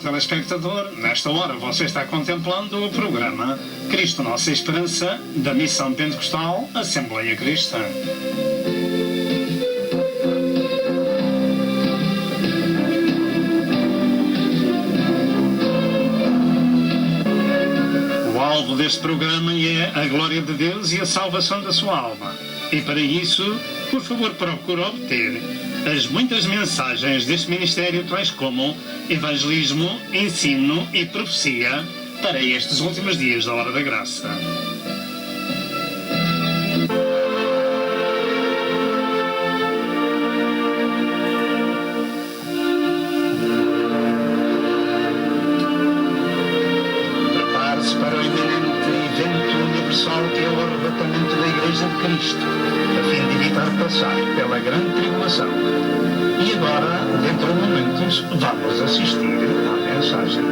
telespectador, nesta hora você está contemplando o programa Cristo Nossa Esperança, da Missão Pentecostal Assembleia Cristã. O alvo deste programa é a glória de Deus e a salvação da sua alma. E para isso, por favor, procure obter as muitas mensagens deste ministério, tais como evangelismo, ensino e profecia para estes últimos dias da Hora da Graça. Prepare-se para o iminente evento universal que é o arrebatamento da Igreja de Cristo, a fim de evitar passar pela grande tribulação. E agora, dentro de momentos, vamos assistir à mensagem.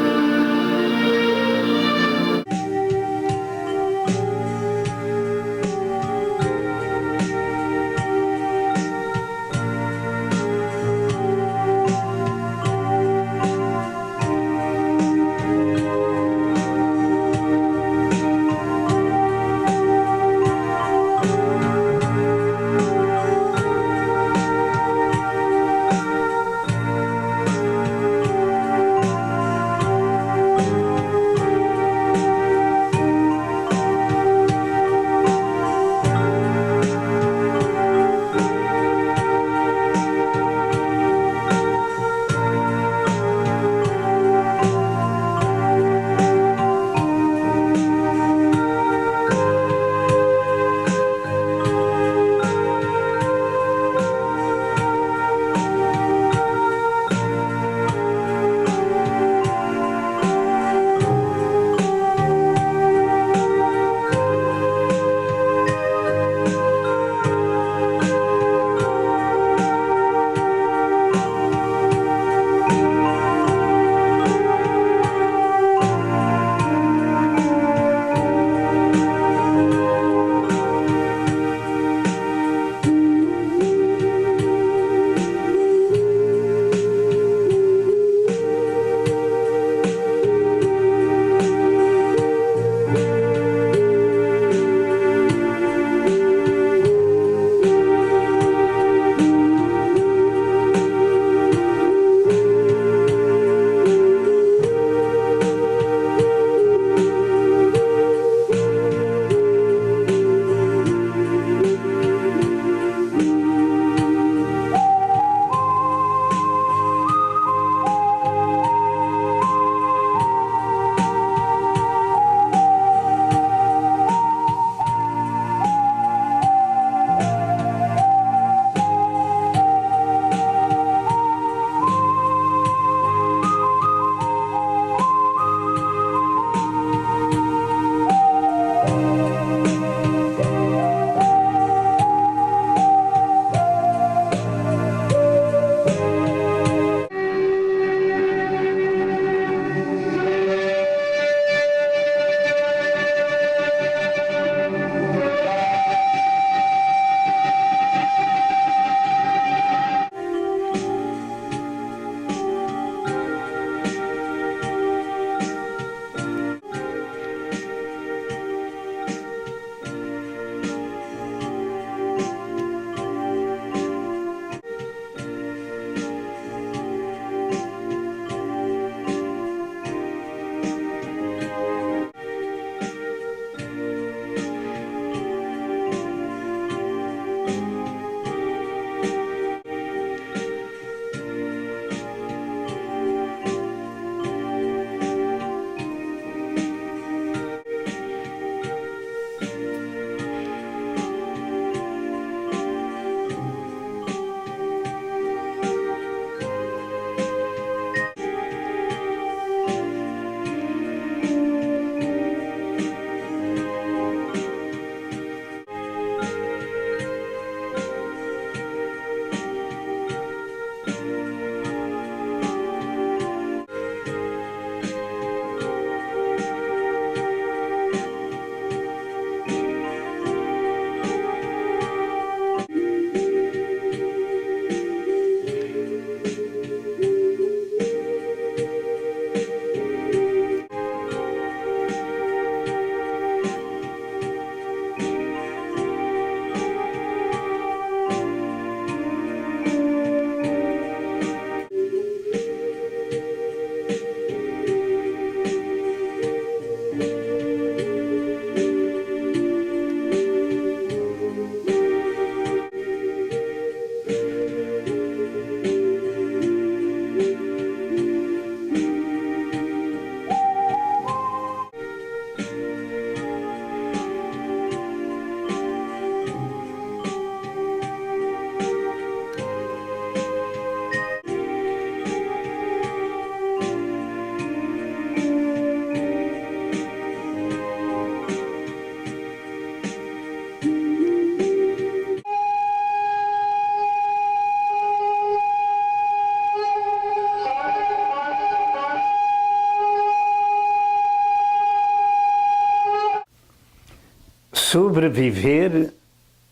sobreviver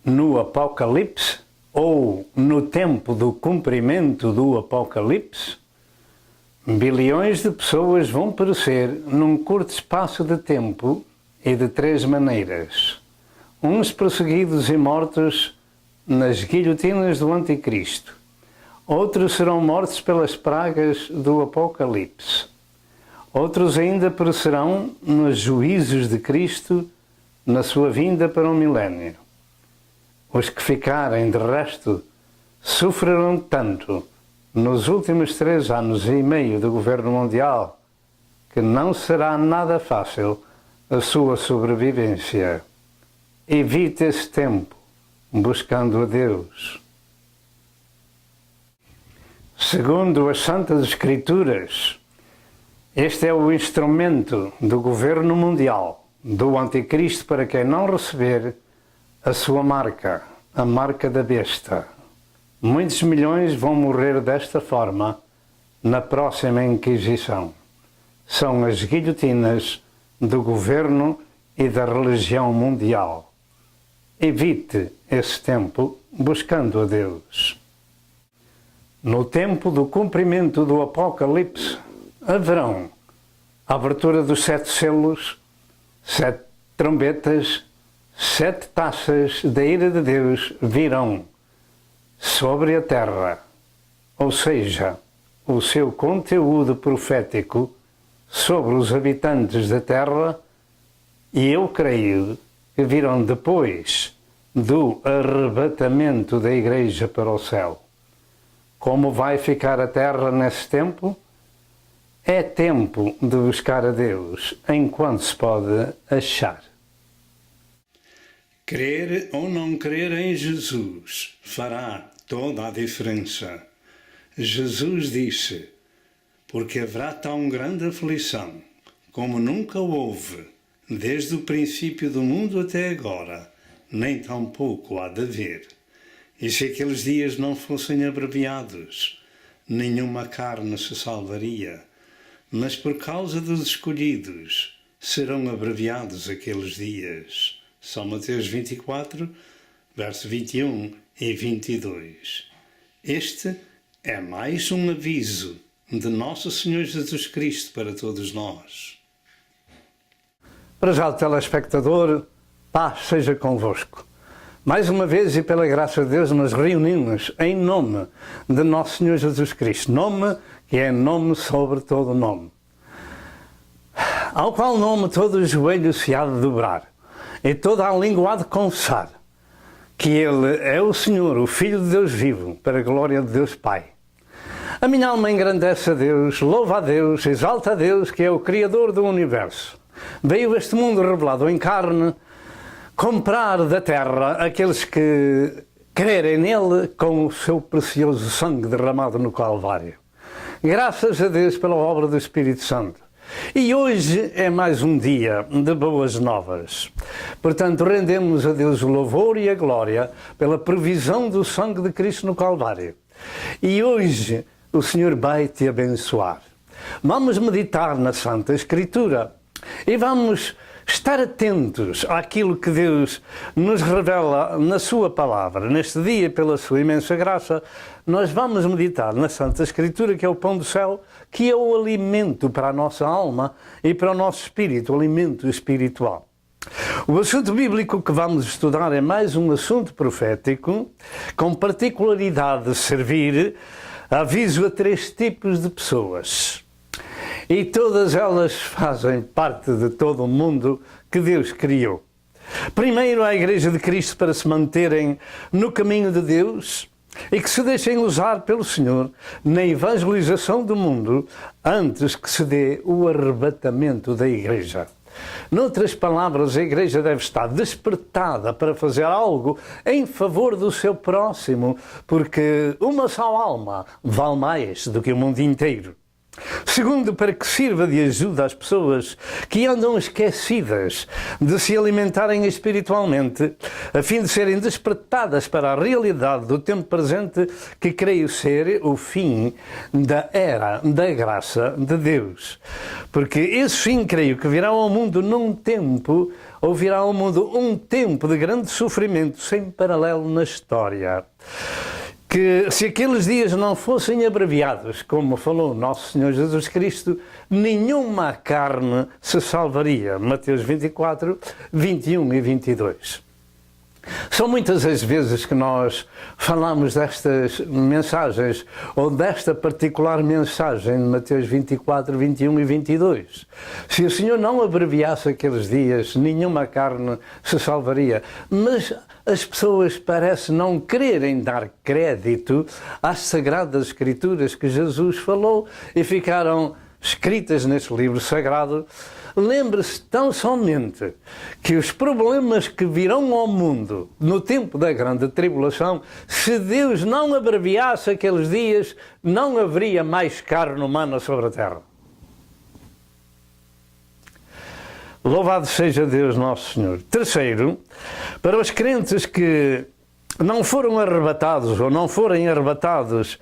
no Apocalipse ou no tempo do cumprimento do Apocalipse? Bilhões de pessoas vão perecer num curto espaço de tempo e de 3 maneiras. Uns perseguidos e mortos nas guilhotinas do Anticristo. Outros serão mortos pelas pragas do Apocalipse. Outros ainda perecerão nos juízos de Cristo na sua vinda para o milénio. Os que ficarem, de resto, sofrerão tanto nos últimos 3 anos e meio do governo mundial que não será nada fácil a sua sobrevivência. Evite esse tempo, buscando a Deus. Segundo as Santas Escrituras, este é o instrumento do governo mundial, do Anticristo, para quem não receber a sua marca, a marca da besta. Muitos milhões vão morrer desta forma na próxima Inquisição. São as guilhotinas do governo e da religião mundial. Evite esse tempo buscando a Deus. No tempo do cumprimento do Apocalipse, haverão a abertura dos 7 selos, 7 trombetas, 7 taças da ira de Deus virão sobre a terra, ou seja, o seu conteúdo profético sobre os habitantes da terra, e eu creio que virão depois do arrebatamento da Igreja para o céu. Como vai ficar a terra nesse tempo? É tempo de buscar a Deus enquanto se pode achar. Crer ou não crer em Jesus fará toda a diferença. Jesus disse: porque haverá tão grande aflição, como nunca houve, desde o princípio do mundo até agora, nem tampouco há de haver. E se aqueles dias não fossem abreviados, nenhuma carne se salvaria, mas por causa dos escolhidos serão abreviados aqueles dias. São Mateus 24, verso 21 e 22. Este é mais um aviso de Nosso Senhor Jesus Cristo para todos nós. Para já, telespectador, paz seja convosco. Mais uma vez e pela graça de Deus nos reunimos em nome de Nosso Senhor Jesus Cristo, nome que é nome sobre todo nome, ao qual nome todo o joelho se há de dobrar e toda a língua há de confessar que Ele é o Senhor, o Filho de Deus vivo, para a glória de Deus Pai. A minha alma engrandece a Deus, louva a Deus, exalta a Deus, que é o Criador do Universo. Veio este mundo revelado em carne comprar da terra aqueles que crerem nele com o seu precioso sangue derramado no Calvário. Graças a Deus pela obra do Espírito Santo. E hoje é mais um dia de boas novas. Portanto, rendemos a Deus o louvor e a glória pela provisão do sangue de Cristo no Calvário. E hoje o Senhor vai te abençoar. Vamos meditar na Santa Escritura e vamos estar atentos àquilo que Deus nos revela na sua palavra. Neste dia, pela sua imensa graça, nós vamos meditar na Santa Escritura, que é o pão do céu, que é o alimento para a nossa alma e para o nosso espírito, o alimento espiritual. O assunto bíblico que vamos estudar é mais um assunto profético, com particularidade de servir aviso a 3 tipos de pessoas. E todas elas fazem parte de todo o mundo que Deus criou. Primeiro, a Igreja de Cristo, para se manterem no caminho de Deus e que se deixem usar pelo Senhor na evangelização do mundo antes que se dê o arrebatamento da Igreja. Noutras palavras, a Igreja deve estar despertada para fazer algo em favor do seu próximo, porque uma só alma vale mais do que o mundo inteiro. Segundo, para que sirva de ajuda às pessoas que andam esquecidas de se alimentarem espiritualmente, a fim de serem despertadas para a realidade do tempo presente, que creio ser o fim da era da graça de Deus. Porque esse fim, creio que virá ao mundo num tempo, ou virá ao mundo um tempo de grande sofrimento sem paralelo na história. Que se aqueles dias não fossem abreviados, como falou nosso Senhor Jesus Cristo, nenhuma carne se salvaria. Mateus 24, 21 e 22. São muitas as vezes que nós falamos destas mensagens, ou desta particular mensagem de Mateus 24, 21 e 22. Se o Senhor não abreviasse aqueles dias, nenhuma carne se salvaria. Mas as pessoas parecem não quererem dar crédito às Sagradas Escrituras que Jesus falou e ficaram escritas neste livro sagrado. Lembre-se tão somente que os problemas que virão ao mundo no tempo da grande tribulação, se Deus não abreviasse aqueles dias, não haveria mais carne humana sobre a terra. Louvado seja Deus nosso Senhor. Terceiro, para os crentes que não foram arrebatados ou não forem arrebatados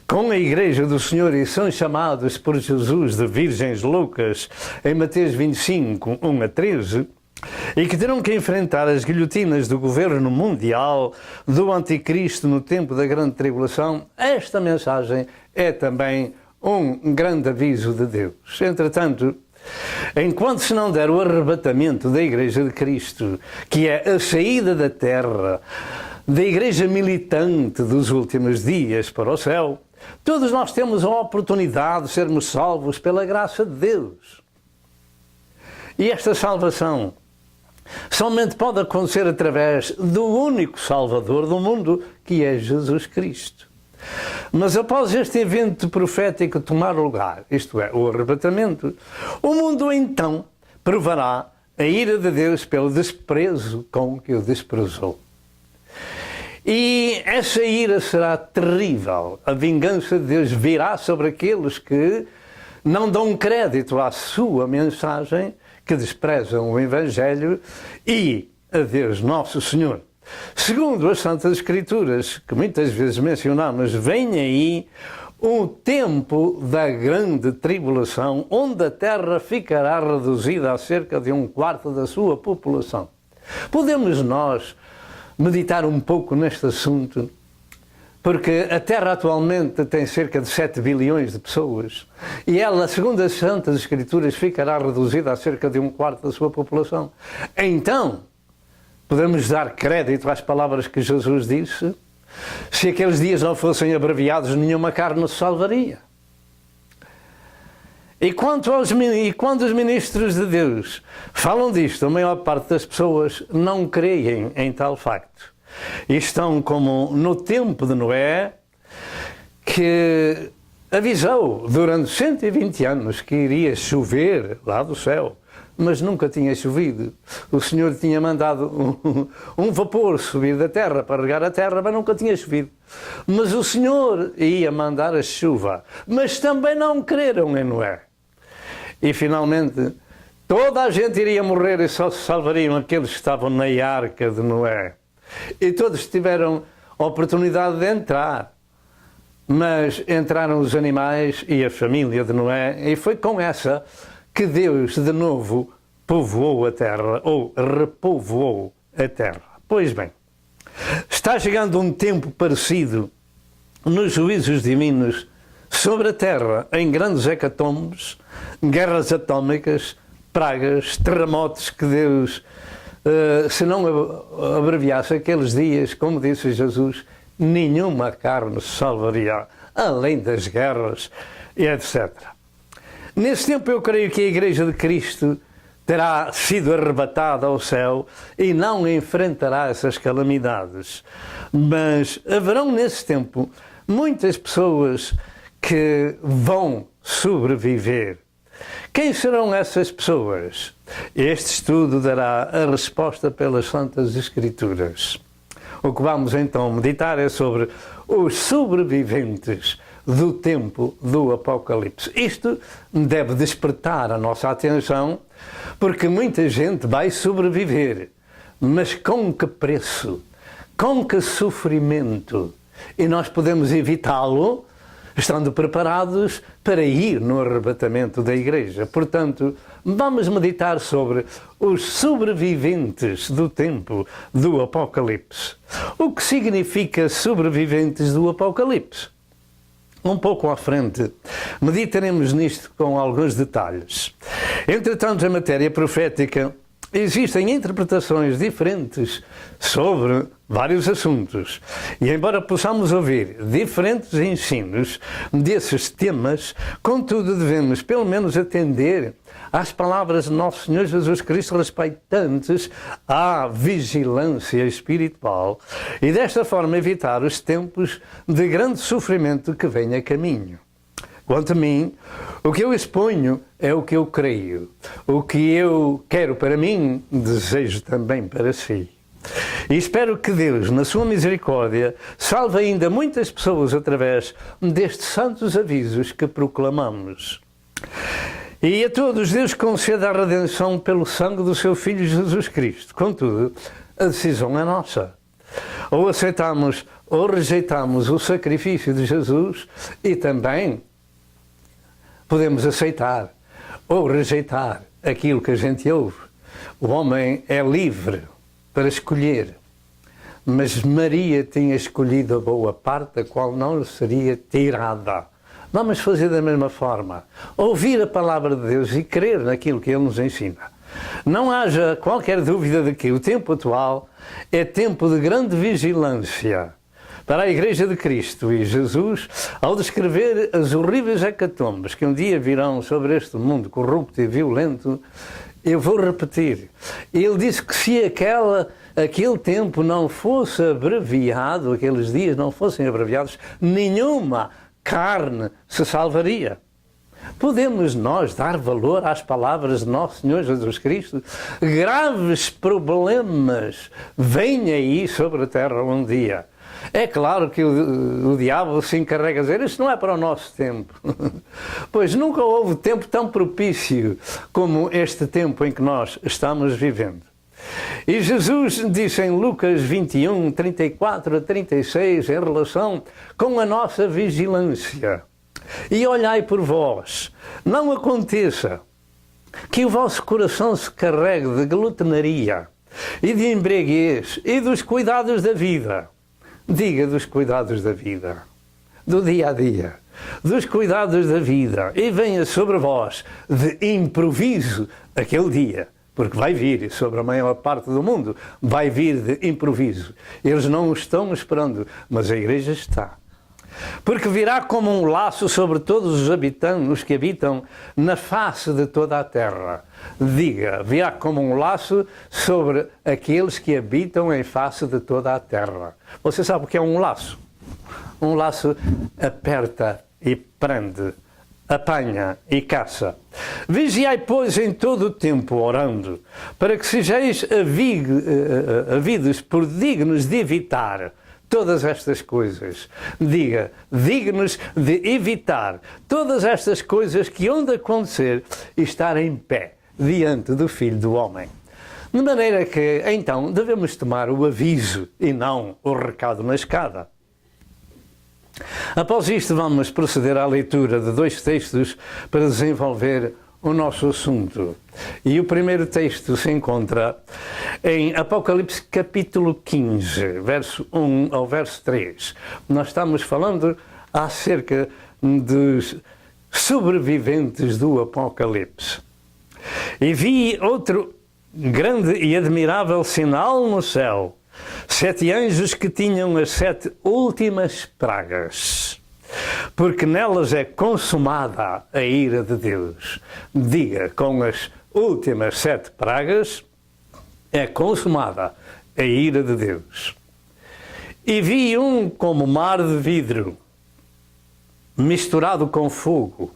com a Igreja do Senhor e são chamados por Jesus de virgens loucas, em Mateus 25, 1 a 13, e que terão que enfrentar as guilhotinas do governo mundial do Anticristo no tempo da grande tribulação, esta mensagem é também um grande aviso de Deus. Entretanto, enquanto se não der o arrebatamento da Igreja de Cristo, que é a saída da terra, da Igreja militante dos últimos dias para o céu, todos nós temos a oportunidade de sermos salvos pela graça de Deus. E esta salvação somente pode acontecer através do único Salvador do mundo, que é Jesus Cristo. Mas após este evento profético tomar lugar, isto é, o arrebatamento, o mundo então provará a ira de Deus pelo desprezo com que o desprezou. E essa ira será terrível. A vingança de Deus virá sobre aqueles que não dão crédito à sua mensagem, que desprezam o Evangelho e a Deus Nosso Senhor. Segundo as Santas Escrituras, que muitas vezes mencionamos, vem aí o tempo da grande tribulação, onde a terra ficará reduzida a cerca de 1/4 da sua população. Podemos nós meditar um pouco neste assunto, porque a Terra atualmente tem cerca de 7 bilhões de pessoas e ela, segundo as Santas Escrituras, ficará reduzida a cerca de 1/4 da sua população. Então, podemos dar crédito às palavras que Jesus disse? Se aqueles dias não fossem abreviados, nenhuma carne se salvaria. E quando os ministros de Deus falam disto, a maior parte das pessoas não creem em tal facto. E estão como no tempo de Noé, que avisou durante 120 anos que iria chover lá do céu, mas nunca tinha chovido. O Senhor tinha mandado um vapor subir da terra para regar a terra, mas nunca tinha chovido. Mas o Senhor ia mandar a chuva, mas também não creram em Noé. E finalmente, toda a gente iria morrer e só se salvariam aqueles que estavam na arca de Noé. E todos tiveram a oportunidade de entrar. Mas entraram os animais e a família de Noé, e foi com essa que Deus de novo povoou a terra, ou repovoou a terra. Pois bem, está chegando um tempo parecido nos juízos divinos sobre a terra, em grandes hecatombes, guerras atómicas, pragas, terremotos, que Deus, se não abreviasse aqueles dias, como disse Jesus, nenhuma carne se salvaria, além das guerras, etc. Nesse tempo eu creio que a Igreja de Cristo terá sido arrebatada ao céu e não enfrentará essas calamidades. Mas haverão nesse tempo muitas pessoas que vão sobreviver. Quem serão essas pessoas? Este estudo dará a resposta pelas Santas Escrituras. O que vamos então meditar é sobre os sobreviventes do tempo do Apocalipse. Isto deve despertar a nossa atenção, porque muita gente vai sobreviver, mas com que preço? Com que sofrimento? E nós podemos evitá-lo estando preparados para ir no arrebatamento da Igreja. Portanto, vamos meditar sobre os sobreviventes do tempo do Apocalipse. O que significa sobreviventes do Apocalipse? Um pouco à frente, meditaremos nisto com alguns detalhes. Entretanto, a matéria profética, existem interpretações diferentes sobre vários assuntos. E embora possamos ouvir diferentes ensinos desses temas, contudo devemos pelo menos atender às palavras de nosso Senhor Jesus Cristo respeitantes à vigilância espiritual e desta forma evitar os tempos de grande sofrimento que vem a caminho. Quanto a mim, o que eu exponho é o que eu creio. O que eu quero para mim, desejo também para si. E espero que Deus, na sua misericórdia, salve ainda muitas pessoas através destes santos avisos que proclamamos. E a todos Deus conceda a redenção pelo sangue do seu Filho Jesus Cristo. Contudo, a decisão é nossa. Ou aceitamos ou rejeitamos o sacrifício de Jesus e também podemos aceitar ou rejeitar aquilo que a gente ouve. O homem é livre para escolher, mas Maria tinha escolhido a boa parte, a qual não lhe seria tirada. Vamos fazer da mesma forma, ouvir a palavra de Deus e crer naquilo que Ele nos ensina. Não haja qualquer dúvida de que o tempo atual é tempo de grande vigilância para a Igreja de Cristo, e Jesus, ao descrever as horríveis hecatombes que um dia virão sobre este mundo corrupto e violento, eu vou repetir, ele disse que se aquele tempo não fosse abreviado, aqueles dias não fossem abreviados, nenhuma carne se salvaria. Podemos nós dar valor às palavras de nosso Senhor Jesus Cristo? Graves problemas vêm aí sobre a terra um dia. É claro que o diabo se encarrega de dizer, isto não é para o nosso tempo. Pois nunca houve tempo tão propício como este tempo em que nós estamos vivendo. E Jesus disse em Lucas 21, 34 a 36, em relação com a nossa vigilância: e olhai por vós, não aconteça que o vosso coração se carregue de glutonaria e de embriaguez e dos cuidados da vida. Diga dos cuidados da vida, do dia a dia, dos cuidados da vida, e venha sobre vós de improviso aquele dia, porque vai vir sobre a maior parte do mundo, vai vir de improviso. Eles não o estão esperando, mas a Igreja está. Porque virá como um laço sobre todos os habitantes, os que habitam na face de toda a terra. Diga, virá como um laço sobre aqueles que habitam em face de toda a terra. Você sabe o que é um laço? Um laço aperta e prende, apanha e caça. Vigiai, pois, em todo o tempo orando, para que sejais havidos por dignos de evitar todas estas coisas. Diga, dignos de evitar todas estas coisas que hão de acontecer e estar em pé diante do Filho do Homem. De maneira que, então, devemos tomar o aviso e não o recado na escada. Após isto, vamos proceder à leitura de 2 textos para desenvolver o nosso assunto. E o primeiro texto se encontra em Apocalipse capítulo 15, verso 1 ao verso 3. Nós estamos falando acerca dos sobreviventes do Apocalipse. E vi outro grande e admirável sinal no céu, 7 anjos que tinham as 7 últimas pragas, porque nelas é consumada a ira de Deus. Diga, com as últimas 7 pragas é consumada a ira de Deus. E vi um como mar de vidro, misturado com fogo,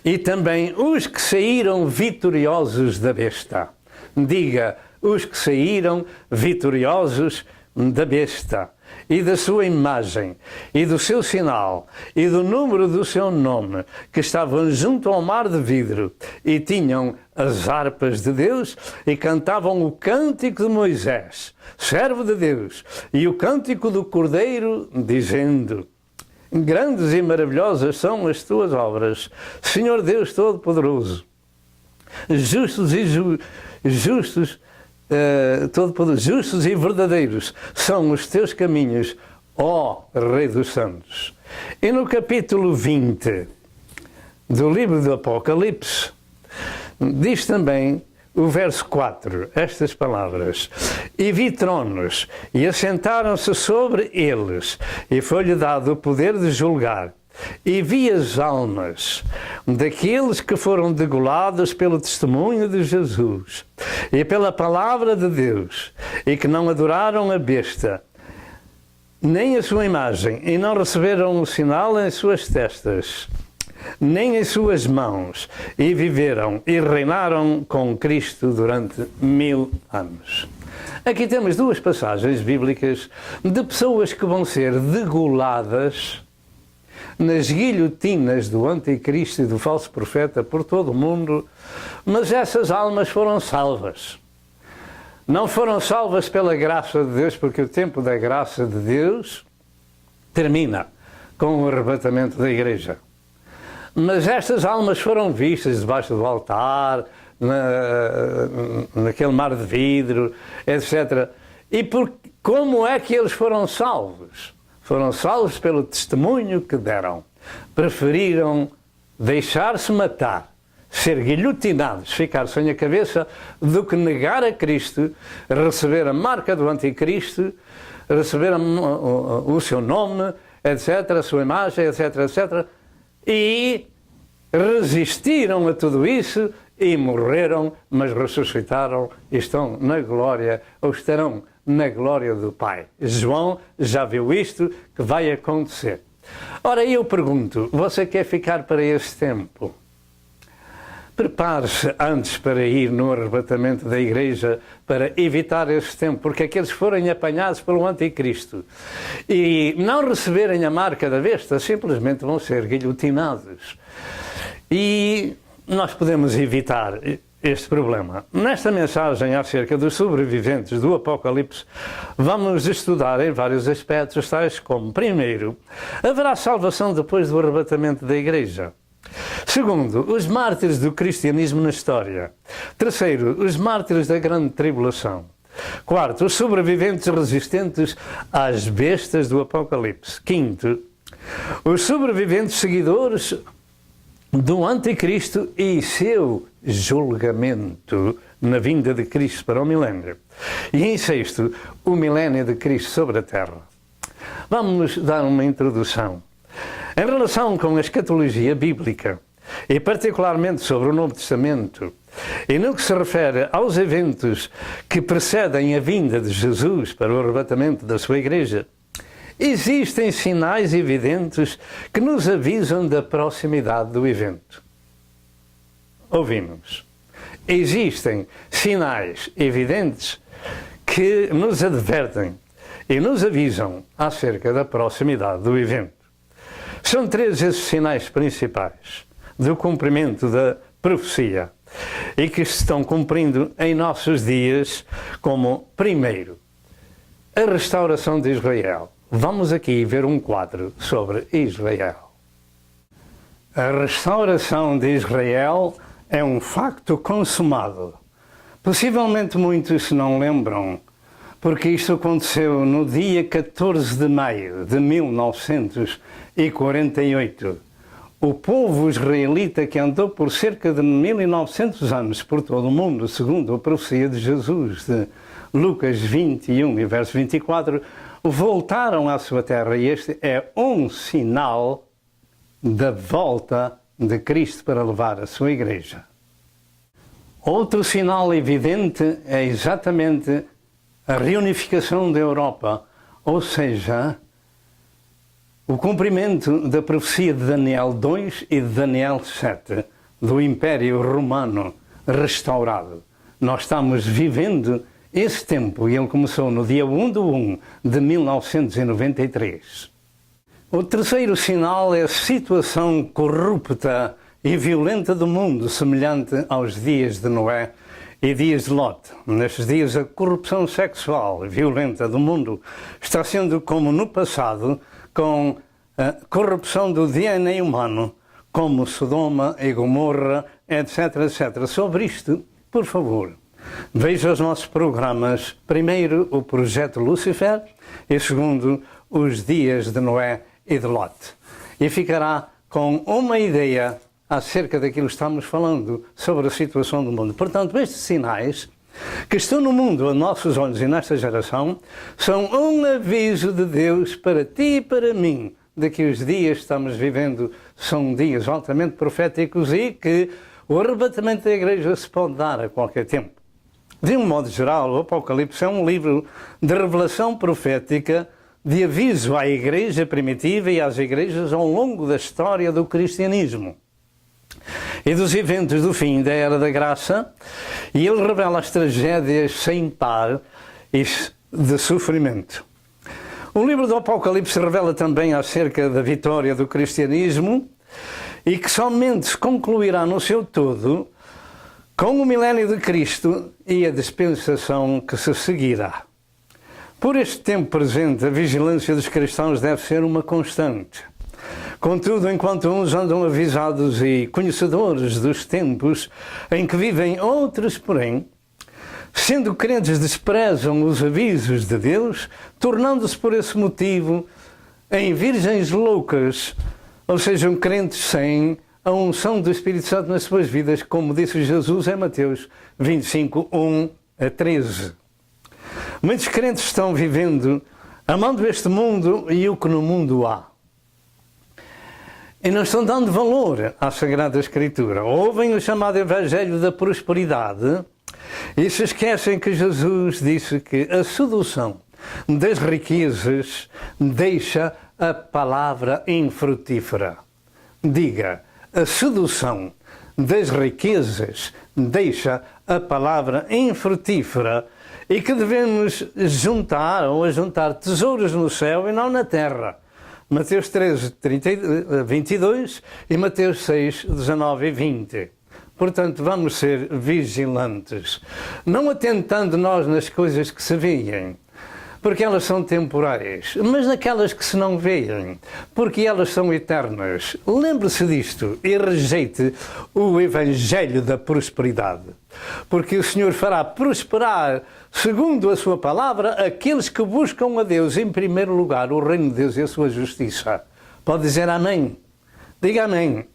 e também os que saíram vitoriosos da besta. Diga, os que saíram vitoriosos da besta. e da sua imagem, e do seu sinal, e do número do seu nome, que estavam junto ao mar de vidro, e tinham as harpas de Deus, e cantavam o cântico de Moisés, servo de Deus, e o cântico do Cordeiro, dizendo: grandes e maravilhosas são as tuas obras, Senhor Deus Todo-Poderoso. Justos e verdadeiros são os teus caminhos, ó Rei dos Santos. E no capítulo 20 do livro do Apocalipse, diz também o verso 4, estas palavras: e vi tronos, e assentaram-se sobre eles, e foi-lhe dado o poder de julgar. E vi as almas daqueles que foram degolados pelo testemunho de Jesus e pela palavra de Deus, e que não adoraram a besta, nem a sua imagem, e não receberam o sinal em suas testas, nem em suas mãos, e viveram e reinaram com Cristo durante 1000 anos. Aqui temos duas passagens bíblicas de pessoas que vão ser degoladas nas guilhotinas do anticristo e do falso profeta por todo o mundo, mas essas almas foram salvas. Não foram salvas pela graça de Deus, porque o tempo da graça de Deus termina com o arrebatamento da igreja. Mas estas almas foram vistas debaixo do altar, naquele mar de vidro, etc. E como é que eles foram salvos? Foram salvos pelo testemunho que deram. Preferiram deixar-se matar, ser guilhotinados, ficar sem a cabeça, do que negar a Cristo, receber a marca do anticristo, receber o seu nome, etc., a sua imagem, etc., etc., e resistiram a tudo isso e morreram, mas ressuscitaram e estão na glória, ou estarão na glória do Pai. João já viu isto que vai acontecer. Ora, eu pergunto, você quer ficar para esse tempo? Prepare-se antes para ir no arrebatamento da igreja, para evitar esse tempo, porque aqueles que forem apanhados pelo anticristo e não receberem a marca da besta, simplesmente vão ser guilhotinados. E nós podemos evitar este problema. Nesta mensagem acerca dos sobreviventes do Apocalipse, vamos estudar em vários aspectos, tais como: primeiro, haverá salvação depois do arrebatamento da igreja. Segundo, os mártires do cristianismo na história. Terceiro, os mártires da grande tribulação. Quarto, os sobreviventes resistentes às bestas do Apocalipse. Quinto, os sobreviventes seguidores do anticristo e seu julgamento na vinda de Cristo para o milénio. E em sexto, o milénio de Cristo sobre a terra. Vamos dar uma introdução. Em relação com a escatologia bíblica, e particularmente sobre o Novo Testamento, e no que se refere aos eventos que precedem a vinda de Jesus para o arrebatamento da sua igreja, existem sinais evidentes que nos avisam da proximidade do evento. Ouvimos. Existem sinais evidentes que nos advertem e nos avisam acerca da proximidade do evento. São três esses sinais principais do cumprimento da profecia e que se estão cumprindo em nossos dias, como, primeiro, a restauração de Israel. Vamos aqui ver um quadro sobre Israel. A restauração de Israel é um facto consumado. Possivelmente muitos se não lembram, porque isto aconteceu no dia 14 de maio de 1948. O povo israelita, que andou por cerca de 1900 anos por todo o mundo, segundo a profecia de Jesus, de Lucas 21 e verso 24, voltaram à sua terra, e este é um sinal da volta de Cristo para levar a sua igreja. Outro sinal evidente é exatamente a reunificação da Europa, ou seja, o cumprimento da profecia de Daniel 2 e de Daniel 7, do Império Romano restaurado. Nós estamos vivendo esse tempo, e ele começou no dia 1 de 1993. O terceiro sinal é a situação corrupta e violenta do mundo, semelhante aos dias de Noé e dias de Lot. Nestes dias, a corrupção sexual violenta do mundo está sendo como no passado, com a corrupção do DNA humano, como Sodoma e Gomorra, etc, etc. Sobre isto, por favor, veja os nossos programas. Primeiro, o Projeto Lúcifer, e segundo, os dias de Noé e de Lot. E ficará com uma ideia acerca daquilo que estamos falando sobre a situação do mundo. Portanto, estes sinais que estão no mundo a nossos olhos e nesta geração são um aviso de Deus para ti e para mim de que os dias que estamos vivendo são dias altamente proféticos e que o arrebatamento da igreja se pode dar a qualquer tempo. De um modo geral, o Apocalipse é um livro de revelação profética, de aviso à igreja primitiva e às igrejas ao longo da história do cristianismo e dos eventos do fim da Era da Graça, e ele revela as tragédias sem par e de sofrimento. O livro do Apocalipse revela também acerca da vitória do cristianismo e que somente se concluirá no seu todo com o milénio de Cristo e a dispensação que se seguirá. Por este tempo presente, a vigilância dos cristãos deve ser uma constante. Contudo, enquanto uns andam avisados e conhecedores dos tempos em que vivem, outros, porém, sendo crentes, desprezam os avisos de Deus, tornando-se por esse motivo em virgens loucas, ou sejam, crentes sem a unção do Espírito Santo nas suas vidas, como disse Jesus em Mateus 25, 1 a 13. Muitos crentes estão vivendo amando este mundo e o que no mundo há. E não estão dando valor à Sagrada Escritura. Ouvem o chamado Evangelho da Prosperidade e se esquecem que Jesus disse que a sedução das riquezas deixa a palavra infrutífera. Diga, a sedução das riquezas deixa a palavra infrutífera e que devemos juntar ou ajuntar tesouros no céu e não na terra. Mateus 13, 22 e Mateus 6, 19 e 20. Portanto, vamos ser vigilantes, não atentando nós nas coisas que se veem, porque elas são temporais, mas naquelas que se não veem, porque elas são eternas. Lembre-se disto e rejeite o Evangelho da prosperidade, porque o Senhor fará prosperar, segundo a sua palavra, aqueles que buscam a Deus em primeiro lugar, o reino de Deus e a sua justiça. Pode dizer amém? Diga amém.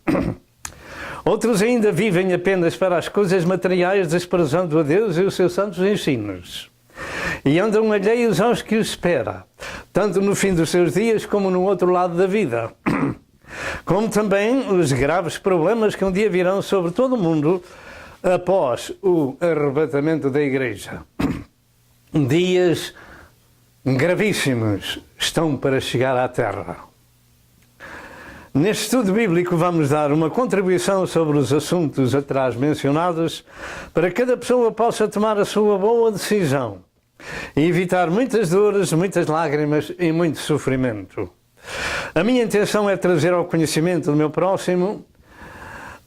Outros ainda vivem apenas para as coisas materiais, desprezando a Deus e os seus santos ensinos. E andam alheios aos que os espera, tanto no fim dos seus dias como no outro lado da vida. Como também os graves problemas que um dia virão sobre todo o mundo após o arrebatamento da igreja. Dias gravíssimos estão para chegar à Terra. Neste estudo bíblico vamos dar uma contribuição sobre os assuntos atrás mencionados para que cada pessoa possa tomar a sua boa decisão e evitar muitas dores, muitas lágrimas e muito sofrimento. A minha intenção é trazer ao conhecimento do meu próximo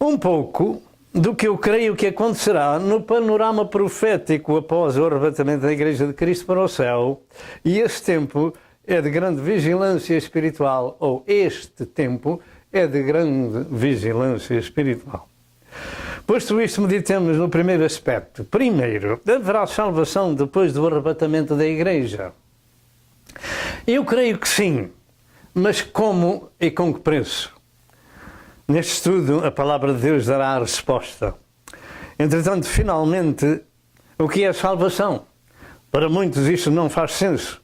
um pouco do que eu creio que acontecerá no panorama profético após o arrebatamento da Igreja de Cristo para o céu, e esse tempo é de grande vigilância espiritual, ou este tempo é de grande vigilância espiritual. Posto isto, meditemos no primeiro aspecto. Primeiro, haverá salvação depois do arrebatamento da Igreja? Eu creio que sim, mas como e com que preço? Neste estudo, a palavra de Deus dará a resposta. Entretanto, finalmente, o que é salvação? Para muitos isto não faz senso.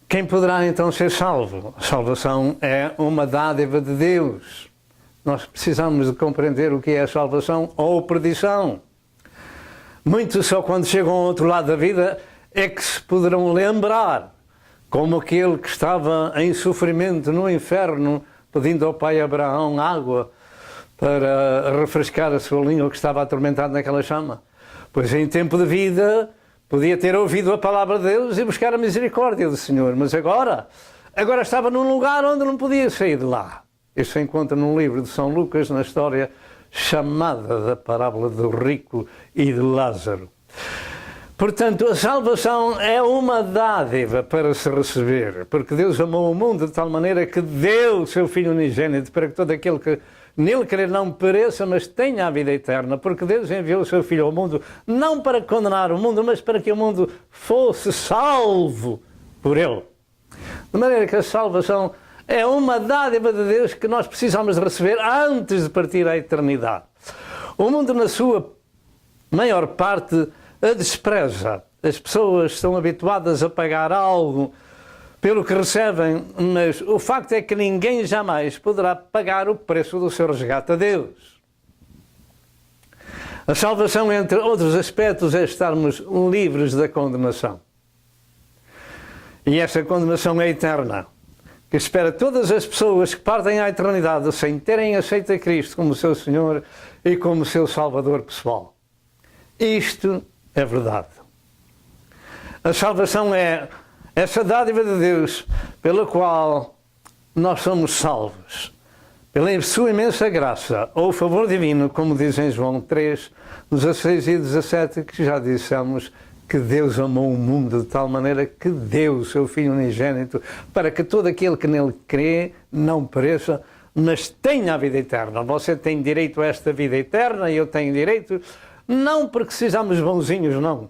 Quem poderá então ser salvo? A salvação é uma dádiva de Deus. Nós precisamos de compreender o que é a salvação ou perdição. Muitos só quando chegam ao outro lado da vida é que se poderão lembrar, como aquele que estava em sofrimento no inferno, pedindo ao pai Abraão água para refrescar a sua língua que estava atormentada naquela chama. Pois em tempo de vida Podia ter ouvido a palavra de Deus e buscar a misericórdia do Senhor, mas agora estava num lugar onde não podia sair de lá. Isso se encontra num livro de São Lucas, na história chamada da parábola do rico e de Lázaro. Portanto, a salvação é uma dádiva para se receber, porque Deus amou o mundo de tal maneira que deu o seu Filho unigênito para que todo aquele que nele crer não pereça, mas tenha a vida eterna, porque Deus enviou o seu Filho ao mundo não para condenar o mundo, mas para que o mundo fosse salvo por ele. De maneira que a salvação é uma dádiva de Deus que nós precisamos de receber antes de partir à eternidade. O mundo, na sua maior parte, a despreza. As pessoas estão habituadas a pagar algo pelo que recebem, mas o facto é que ninguém jamais poderá pagar o preço do seu resgate a Deus. A salvação, entre outros aspectos, é estarmos livres da condenação. E essa condenação é eterna, que espera todas as pessoas que partem à eternidade sem terem aceito a Cristo como seu Senhor e como seu Salvador pessoal. Isto é verdade. A salvação é essa dádiva de Deus pela qual nós somos salvos, pela sua imensa graça, ou favor divino, como diz em João 3, 16 e 17, que já dissemos que Deus amou o mundo de tal maneira que deu o seu Filho unigênito para que todo aquele que nele crê não pereça, mas tenha a vida eterna. Você tem direito a esta vida eterna e eu tenho direito, não porque sejamos bonzinhos, não.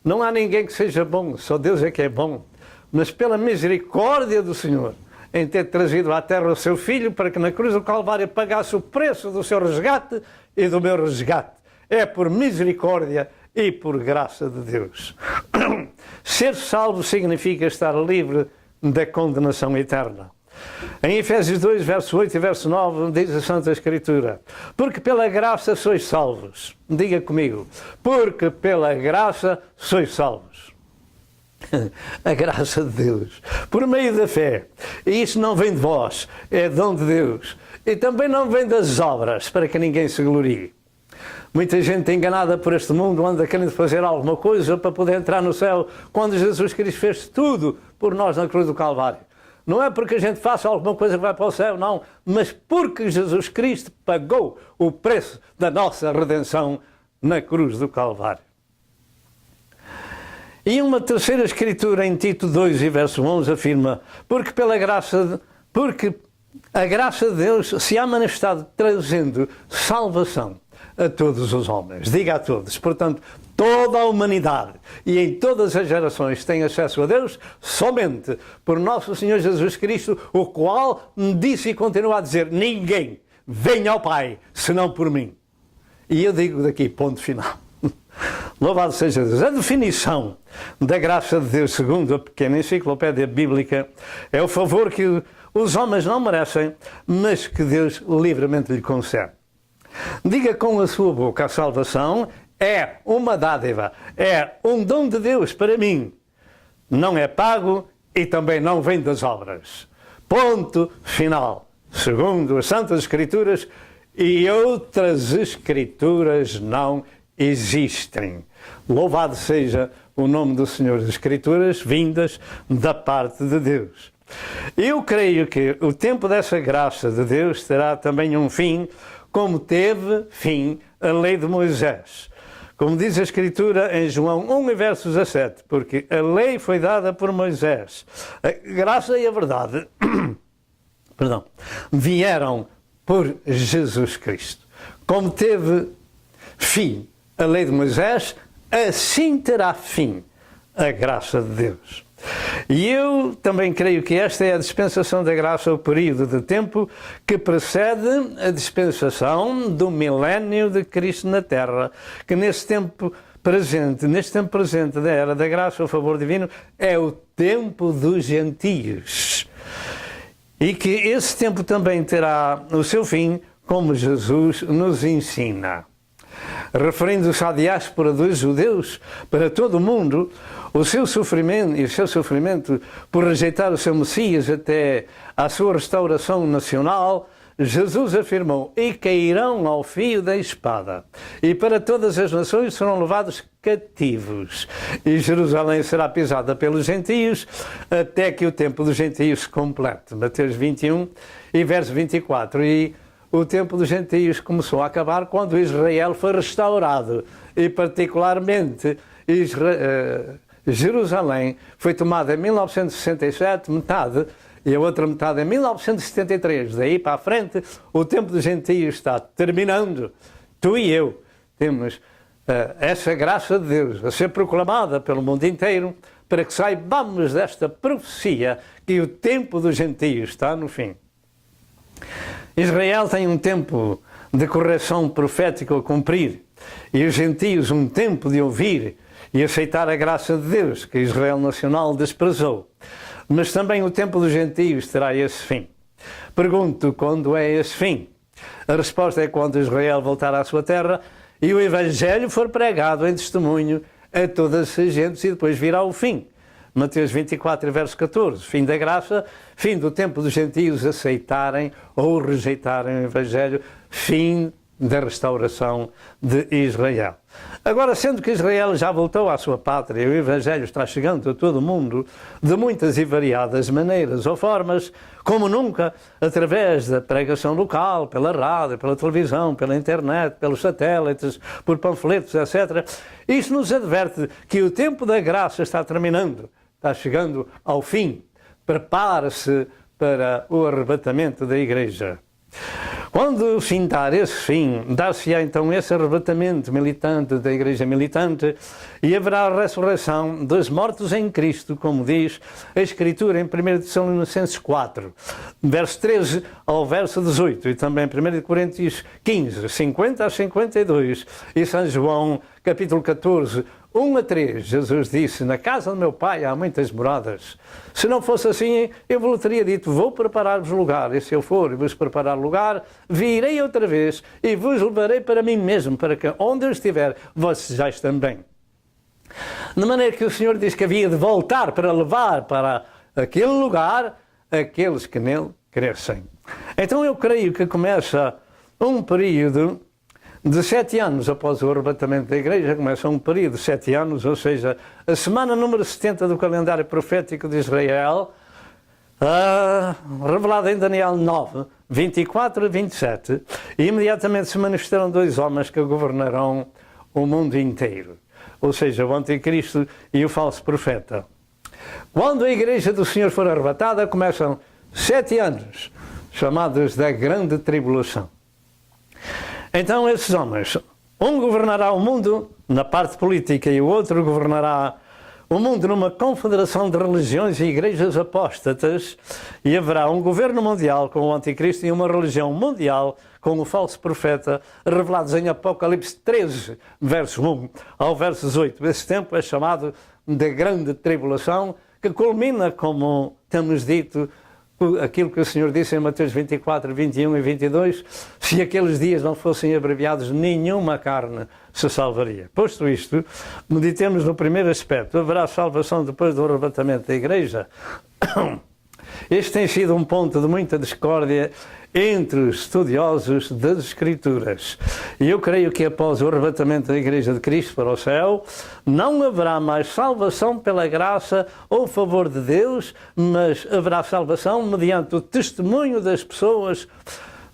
Não há ninguém que seja bom, só Deus é que é bom. Mas pela misericórdia do Senhor, em ter trazido à terra o seu Filho para que na cruz do Calvário pagasse o preço do seu resgate e do meu resgate. É por misericórdia e por graça de Deus. Ser salvo significa estar livre da condenação eterna. Em Efésios 2, verso 8 e verso 9, diz a Santa Escritura: porque pela graça sois salvos. Diga comigo: porque pela graça sois salvos. A graça de Deus, por meio da fé. E isso não vem de vós, é dom de Deus. E também não vem das obras, para que ninguém se glorie. Muita gente enganada por este mundo anda querendo fazer alguma coisa para poder entrar no céu, quando Jesus Cristo fez tudo por nós na cruz do Calvário. Não é porque a gente faça alguma coisa que vai para o céu, não, mas porque Jesus Cristo pagou o preço da nossa redenção na cruz do Calvário. E uma terceira escritura em Tito 2 e verso 11 afirma: porque a graça de Deus se há manifestado trazendo salvação a todos os homens. Diga a todos. Portanto, toda a humanidade e em todas as gerações tem acesso a Deus somente por nosso Senhor Jesus Cristo, o qual disse e continua a dizer: ninguém vem ao Pai senão por mim. E eu digo daqui, ponto final. Louvado seja Deus. A definição da graça de Deus, segundo a pequena enciclopédia bíblica, é o favor que os homens não merecem, mas que Deus livremente lhe concede. Diga com a sua boca: a salvação é uma dádiva, é um dom de Deus para mim. Não é pago e também não vem das obras. Ponto final. Segundo as Santas Escrituras e outras Escrituras não existem. Louvado seja o nome do Senhor. Das Escrituras vindas da parte de Deus. Eu creio que o tempo dessa graça de Deus terá também um fim, como teve fim a lei de Moisés. Como diz a Escritura em João 1, verso 17, porque a lei foi dada por Moisés. A graça e a verdade vieram por Jesus Cristo. Como teve fim a lei de Moisés, assim terá fim a graça de Deus. E eu também creio que esta é a dispensação da graça, o período de tempo que precede a dispensação do milénio de Cristo na Terra, que neste tempo presente da era da graça, o favor divino, é o tempo dos gentios. E que esse tempo também terá o seu fim, como Jesus nos ensina. Referindo-se à diáspora dos judeus para todo o mundo, o seu sofrimento por rejeitar o seu Messias até à sua restauração nacional, Jesus afirmou: e cairão ao fio da espada, e para todas as nações serão levados cativos, e Jerusalém será pisada pelos gentios, até que o tempo dos gentios se complete. Mateus 21 e verso 24. E o tempo dos gentios começou a acabar quando Israel foi restaurado, e particularmente Jerusalém foi tomada em 1967, metade, e a outra metade em 1973. Daí para a frente, o tempo dos gentios está terminando. Tu e eu temos essa graça de Deus a ser proclamada pelo mundo inteiro, para que saibamos desta profecia que o tempo dos gentios está no fim. Israel tem um tempo de correção profética a cumprir, e os gentios um tempo de ouvir e aceitar a graça de Deus, que Israel nacional desprezou. Mas também o tempo dos gentios terá esse fim. Pergunto, quando é esse fim? A resposta é quando Israel voltar à sua terra e o Evangelho for pregado em testemunho a todas as gentes, e depois virá o fim. Mateus 24, verso 14. Fim da graça, fim do tempo dos gentios aceitarem ou rejeitarem o Evangelho, fim da restauração de Israel. Agora, sendo que Israel já voltou à sua pátria e o Evangelho está chegando a todo o mundo de muitas e variadas maneiras ou formas, como nunca, através da pregação local, pela rádio, pela televisão, pela internet, pelos satélites, por panfletos, etc., isso nos adverte que o tempo da graça está terminando, está chegando ao fim. Prepare-se para o arrebatamento da Igreja. Quando findar esse fim, dar-se-á então esse arrebatamento militante da Igreja militante, e haverá a ressurreição dos mortos em Cristo, como diz a Escritura em 1 Tessalonicenses 4, verso 13 ao verso 18, e também em 1 Coríntios 15, 50 a 52, e São João, capítulo 14, 1 a 3, Jesus disse: na casa do meu Pai há muitas moradas. Se não fosse assim, eu vos teria dito: vou preparar-vos lugar, e se eu for e vos preparar lugar, virei outra vez e vos levarei para mim mesmo, para que onde eu estiver, vós sejais também. De maneira que o Senhor diz que havia de voltar para levar para aquele lugar aqueles que nele crescem. Então eu creio que começa um período de 7 anos após o arrebatamento da Igreja, começa um período de 7 anos, ou seja, a semana número 70 do calendário profético de Israel, revelada em Daniel 9, 24 a 27, e imediatamente se manifestaram 2 homens que governarão o mundo inteiro, ou seja, o anticristo e o falso profeta. Quando a Igreja do Senhor for arrebatada, começam 7 anos, chamados da Grande Tribulação. Então esses homens, um governará o mundo na parte política e o outro governará o mundo numa confederação de religiões e igrejas apóstatas, e haverá um governo mundial com o anticristo e uma religião mundial com o falso profeta, revelados em Apocalipse 13, verso 1 ao verso 18. Esse tempo é chamado de Grande Tribulação, que culmina, como temos dito, aquilo que o Senhor disse em Mateus 24, 21 e 22, se aqueles dias não fossem abreviados, nenhuma carne se salvaria. Posto isto, meditemos no primeiro aspecto: haverá salvação depois do arrebatamento da Igreja? Este tem sido um ponto de muita discórdia entre os estudiosos das Escrituras. E eu creio que após o arrebatamento da Igreja de Cristo para o céu, não haverá mais salvação pela graça ou favor de Deus, mas haverá salvação mediante o testemunho das pessoas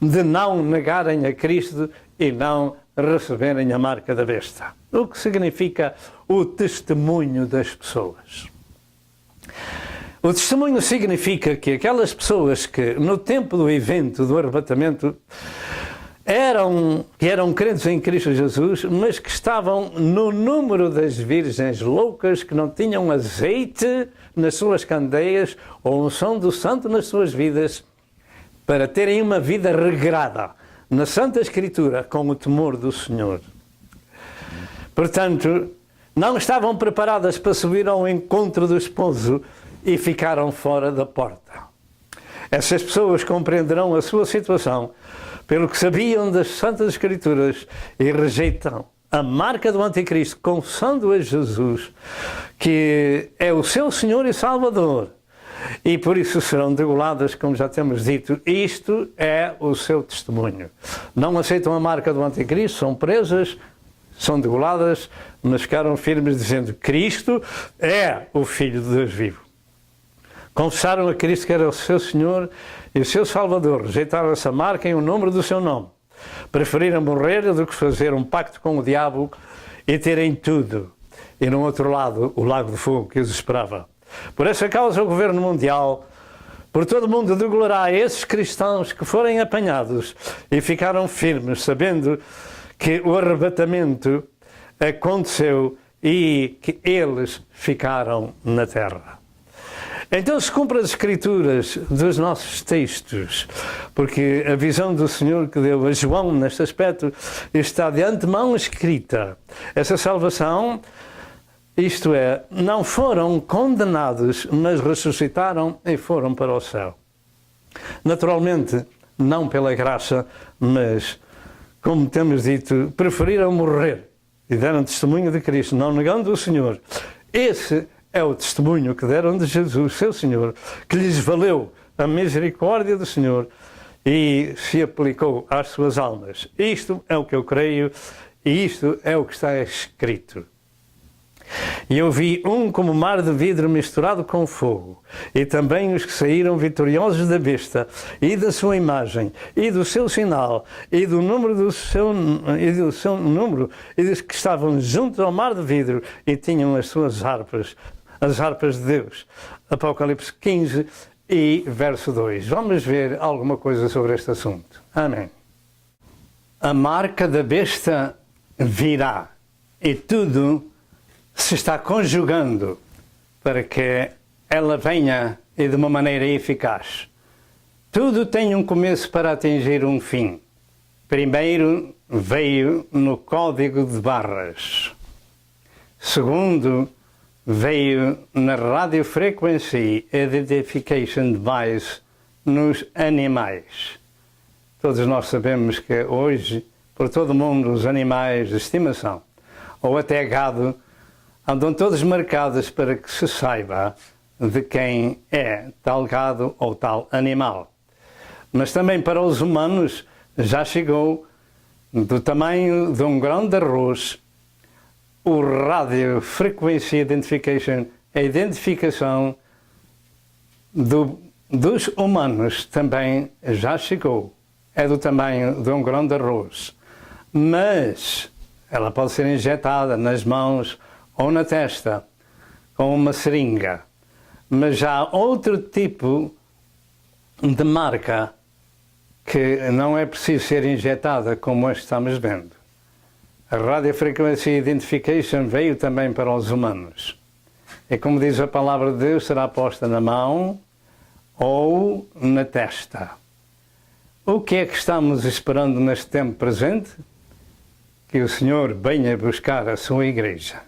de não negarem a Cristo e não receberem a marca da besta. O que significa o testemunho das pessoas? O testemunho significa que aquelas pessoas que no tempo do evento do arrebatamento eram crentes em Cristo Jesus, mas que estavam no número das virgens loucas que não tinham azeite nas suas candeias ou unção do santo nas suas vidas, para terem uma vida regrada na Santa Escritura com o temor do Senhor. Portanto, não estavam preparadas para subir ao encontro do esposo e ficaram fora da porta. Essas pessoas compreenderão a sua situação pelo que sabiam das Santas Escrituras e rejeitam a marca do Anticristo, confessando a Jesus que é o seu Senhor e Salvador, e por isso serão degoladas, como já temos dito. Isto é o seu testemunho. Não aceitam a marca do anticristo, são presas, são degoladas, mas ficaram firmes dizendo: Cristo é o Filho de Deus vivo. Confessaram a Cristo que era o seu Senhor e o seu Salvador, rejeitaram essa marca em o nome do seu nome. Preferiram morrer do que fazer um pacto com o diabo e terem tudo. E no outro lado, o lago de fogo que os esperava. Por essa causa, o governo mundial, por todo o mundo, degolará esses cristãos que forem apanhados e ficaram firmes, sabendo que o arrebatamento aconteceu e que eles ficaram na terra. Então se cumpre as Escrituras dos nossos textos, porque a visão do Senhor que deu a João neste aspecto está de antemão escrita. Essa salvação, isto é, não foram condenados, mas ressuscitaram e foram para o céu. Naturalmente, não pela graça, mas, como temos dito, preferiram morrer e deram testemunho de Cristo, não negando o Senhor. Esse é o testemunho que deram de Jesus, seu Senhor, que lhes valeu a misericórdia do Senhor e se aplicou às suas almas. Isto é o que eu creio e isto é o que está escrito. E eu vi um como mar de vidro misturado com fogo, e também os que saíram vitoriosos da besta, e da sua imagem, e do seu sinal, e do número do seu número, e dos que estavam junto ao mar de vidro, e tinham as suas harpas, as harpas de Deus. Apocalipse 15 e verso 2. Vamos ver alguma coisa sobre este assunto. Amém. A marca da besta virá, e tudo se está conjugando para que ela venha e de uma maneira eficaz. Tudo tem um começo para atingir um fim. Primeiro veio no código de barras. Segundo, veio na Radio Frequency Identification Device nos animais. Todos nós sabemos que hoje, por todo o mundo, os animais de estimação, ou até gado, andam todos marcados para que se saiba de quem é tal gado ou tal animal. Mas também para os humanos já chegou, do tamanho de um grão de arroz, o Radio Frequency Identification, a identificação dos humanos também já chegou. É do tamanho de um grão de arroz. Mas ela pode ser injetada nas mãos ou na testa, com uma seringa. Mas já há outro tipo de marca que não é preciso ser injetada, como esta estamos vendo. A Radio Frequency Identification veio também para os humanos. E como diz a palavra de Deus, será posta na mão ou na testa. O que é que estamos esperando neste tempo presente? Que o Senhor venha buscar a sua igreja.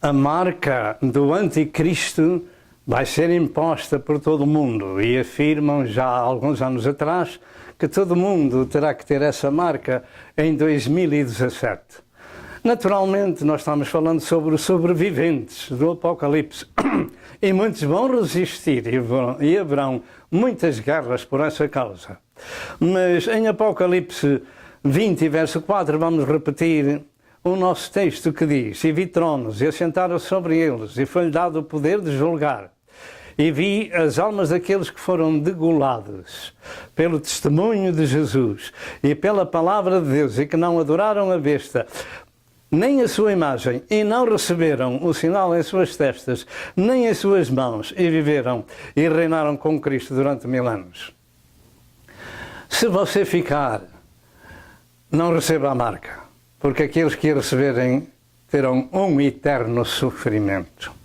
A marca do anticristo vai ser imposta por todo o mundo e afirmam já há alguns anos atrás que todo mundo terá que ter essa marca em 2017. Naturalmente, nós estamos falando sobre os sobreviventes do Apocalipse e muitos vão resistir e haverão muitas guerras por essa causa. Mas em Apocalipse 20, verso 4, vamos repetir o nosso texto que diz: E vi tronos, e assentaram sobre eles, e foi-lhe dado o poder de julgar. E vi as almas daqueles que foram degolados pelo testemunho de Jesus e pela palavra de Deus, e que não adoraram a besta, nem a sua imagem, e não receberam o sinal em suas testas, nem em suas mãos, e viveram e reinaram com Cristo durante 1000 anos. Se você ficar, não receba a marca, porque aqueles que a receberem terão um eterno sofrimento.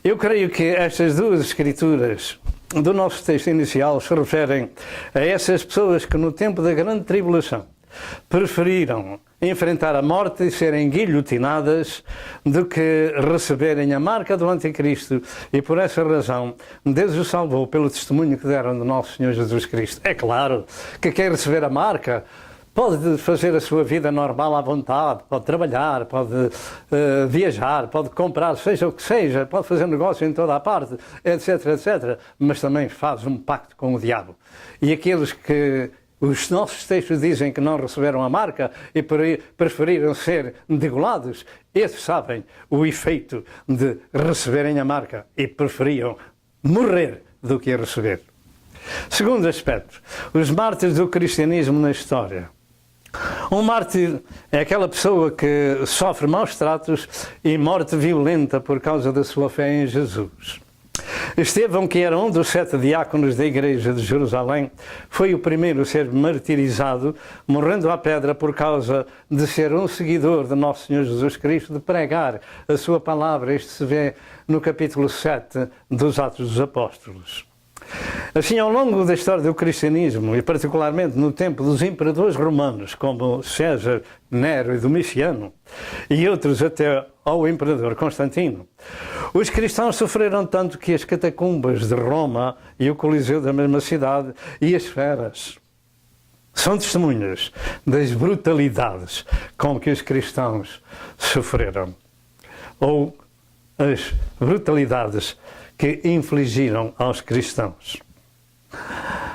Eu creio que estas duas escrituras do nosso texto inicial se referem a essas pessoas que no tempo da grande tribulação preferiram enfrentar a morte e serem guilhotinadas do que receberem a marca do anticristo, e por essa razão Deus os salvou pelo testemunho que deram do nosso Senhor Jesus Cristo. É claro que quem receber a marca pode fazer a sua vida normal à vontade, pode trabalhar, pode viajar, pode comprar, seja o que seja, pode fazer negócio em toda a parte, etc, etc. Mas também faz um pacto com o diabo. E aqueles que os nossos textos dizem que não receberam a marca e preferiram ser degolados, esses sabem o efeito de receberem a marca e preferiam morrer do que a receber. Segundo aspecto, os mártires do cristianismo na história. Um mártir é aquela pessoa que sofre maus tratos e morte violenta por causa da sua fé em Jesus. Estevão, que era um dos 7 diáconos da igreja de Jerusalém, foi o primeiro a ser martirizado, morrendo à pedra por causa de ser um seguidor de Nosso Senhor Jesus Cristo, de pregar a sua palavra. Isto se vê no capítulo 7 dos Atos dos Apóstolos. Assim, ao longo da história do cristianismo, e particularmente no tempo dos imperadores romanos, como César, Nero e Domiciano, e outros até ao imperador Constantino, os cristãos sofreram tanto que as catacumbas de Roma e o Coliseu da mesma cidade e as feras são testemunhas das brutalidades com que os cristãos sofreram, ou as brutalidades que infligiram aos cristãos.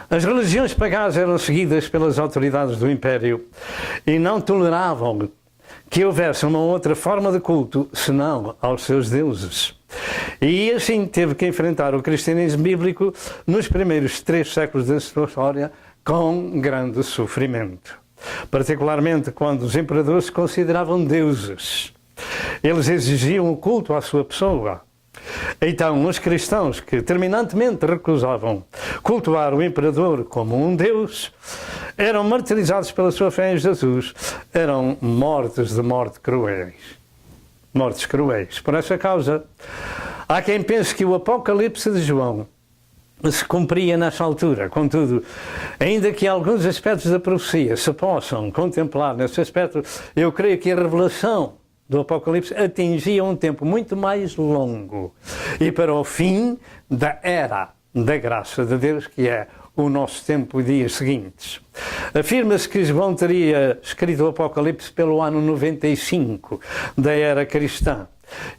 As religiões pagãs eram seguidas pelas autoridades do Império e não toleravam que houvesse uma outra forma de culto senão aos seus deuses. E assim teve que enfrentar o cristianismo bíblico nos primeiros 3 séculos da sua história com grande sofrimento. Particularmente quando os imperadores se consideravam deuses. Eles exigiam o culto à sua pessoa. Então, os cristãos que terminantemente recusavam cultuar o imperador como um deus, eram martirizados pela sua fé em Jesus, eram mortos de mortes cruéis. Por essa causa, há quem pense que o Apocalipse de João se cumpria nessa altura. Contudo, ainda que alguns aspectos da profecia se possam contemplar nesse aspecto, eu creio que a revelação do Apocalipse atingia um tempo muito mais longo e para o fim da era da graça de Deus, que é o nosso tempo e dias seguintes. Afirma-se que João teria escrito o Apocalipse pelo ano 95 da era cristã.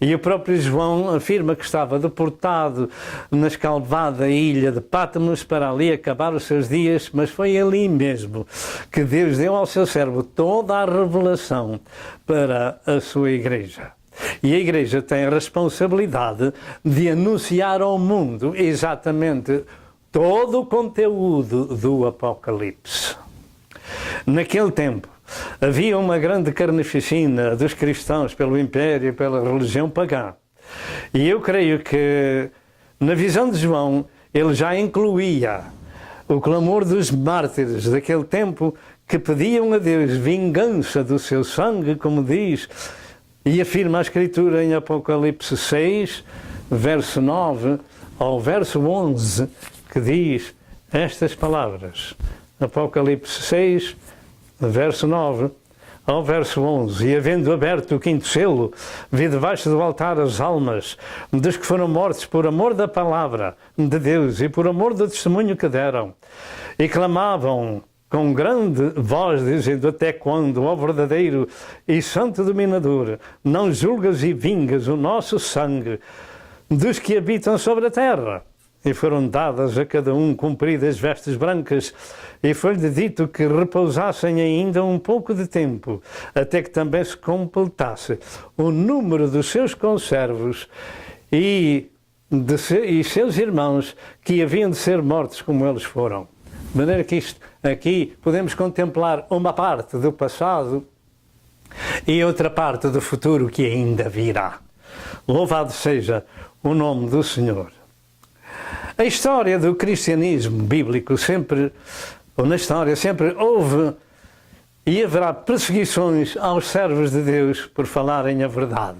E o próprio João afirma que estava deportado na escalvada ilha de Patmos para ali acabar os seus dias, mas foi ali mesmo que Deus deu ao seu servo toda a revelação para a sua igreja. E a igreja tem a responsabilidade de anunciar ao mundo exatamente todo o conteúdo do Apocalipse. Naquele tempo, havia uma grande carnificina dos cristãos pelo Império e pela religião pagã. E eu creio que, na visão de João, ele já incluía o clamor dos mártires daquele tempo que pediam a Deus vingança do seu sangue, como diz, e afirma a Escritura em Apocalipse 6, verso 9 ao verso 11, que diz estas palavras. Apocalipse 6, verso 9 ao verso 11. E havendo aberto o 5º selo, vi debaixo do altar as almas dos que foram mortos por amor da palavra de Deus e por amor do testemunho que deram. E clamavam com grande voz, dizendo: até quando, ó verdadeiro e santo dominador, não julgas e vingas o nosso sangue dos que habitam sobre a terra? E foram dadas a cada um compridas vestes brancas, e foi-lhe dito que repousassem ainda um pouco de tempo, até que também se completasse o número dos seus conservos e seus irmãos que haviam de ser mortos como eles foram. De maneira que isto aqui podemos contemplar uma parte do passado e outra parte do futuro que ainda virá. Louvado seja o nome do Senhor. A história do cristianismo bíblico na história sempre houve e haverá perseguições aos servos de Deus por falarem a verdade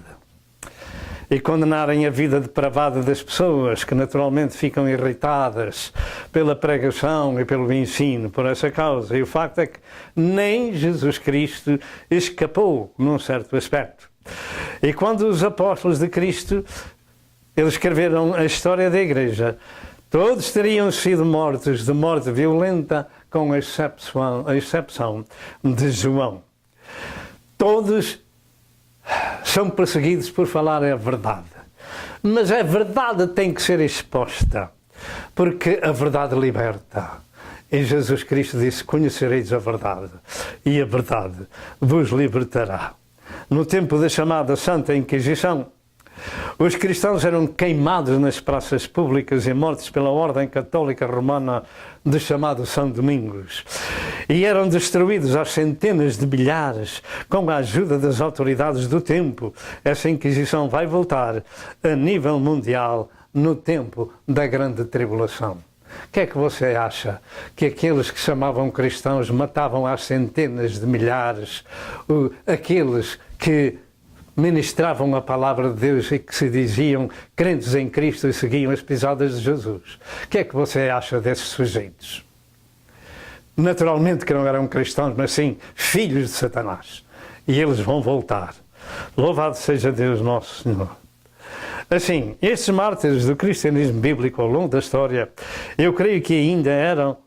e condenarem a vida depravada das pessoas, que naturalmente ficam irritadas pela pregação e pelo ensino por essa causa. E o facto é que nem Jesus Cristo escapou num certo aspecto. E quando os apóstolos de Cristo eles escreveram a história da igreja, todos teriam sido mortos de morte violenta com a exceção de João. Todos são perseguidos por falar a verdade. Mas a verdade tem que ser exposta, porque a verdade liberta. E Jesus Cristo disse: conhecereis a verdade, e a verdade vos libertará. No tempo da chamada Santa Inquisição, os cristãos eram queimados nas praças públicas e mortos pela Ordem Católica Romana de chamado São Domingos. E eram destruídos às centenas de milhares com a ajuda das autoridades do tempo. Essa Inquisição vai voltar a nível mundial no tempo da Grande Tribulação. O que é que você acha? Que aqueles que chamavam cristãos matavam às centenas de milhares, aqueles que ministravam a palavra de Deus e que se diziam crentes em Cristo e seguiam as pisadas de Jesus? O que é que você acha desses sujeitos? Naturalmente que não eram cristãos, mas sim filhos de Satanás. E eles vão voltar. Louvado seja Deus nosso Senhor. Assim, estes mártires do cristianismo bíblico ao longo da história, eu creio que ainda eram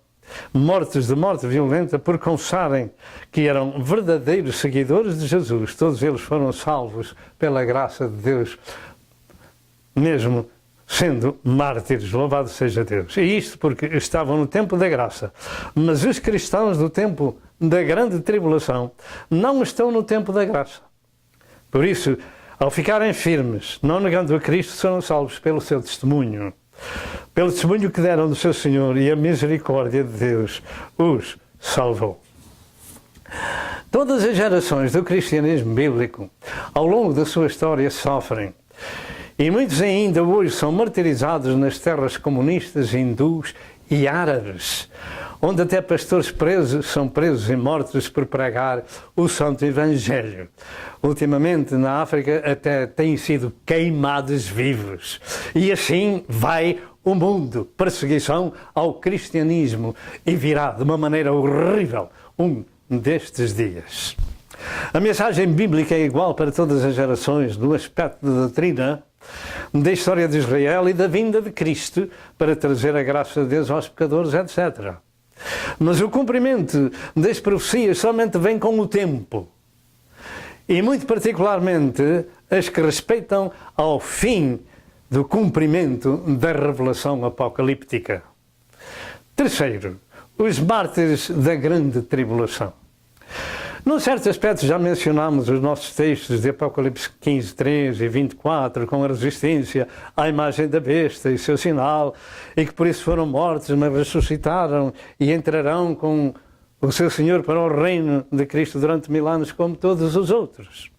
mortos de morte violenta por confessarem que eram verdadeiros seguidores de Jesus. Todos eles foram salvos pela graça de Deus, mesmo sendo mártires. Louvado seja Deus. E isto porque estavam no tempo da graça. Mas os cristãos do tempo da grande tribulação não estão no tempo da graça. Por isso, ao ficarem firmes, não negando a Cristo, serão salvos pelo seu testemunho. Pelo testemunho que deram do seu Senhor, e a misericórdia de Deus os salvou. Todas as gerações do cristianismo bíblico, ao longo da sua história, sofrem. E muitos ainda hoje são martirizados nas terras comunistas, hindus e árabes, onde até pastores são presos e mortos por pregar o Santo Evangelho. Ultimamente, na África, até têm sido queimados vivos. E assim vai o mundo. Perseguição ao cristianismo. E virá de uma maneira horrível um destes dias. A mensagem bíblica é igual para todas as gerações, no aspecto da doutrina, da história de Israel e da vinda de Cristo, para trazer a graça de Deus aos pecadores, etc. Mas o cumprimento das profecias somente vem com o tempo. E muito particularmente as que respeitam ao fim do cumprimento da revelação apocalíptica. Terceiro, os mártires da grande tribulação. Num certo aspecto já mencionámos os nossos textos de Apocalipse 15, 3 e 24, com a resistência à imagem da besta e seu sinal, e que por isso foram mortos, mas ressuscitaram e entrarão com o seu Senhor para o reino de Cristo durante 1000 anos, como todos os outros.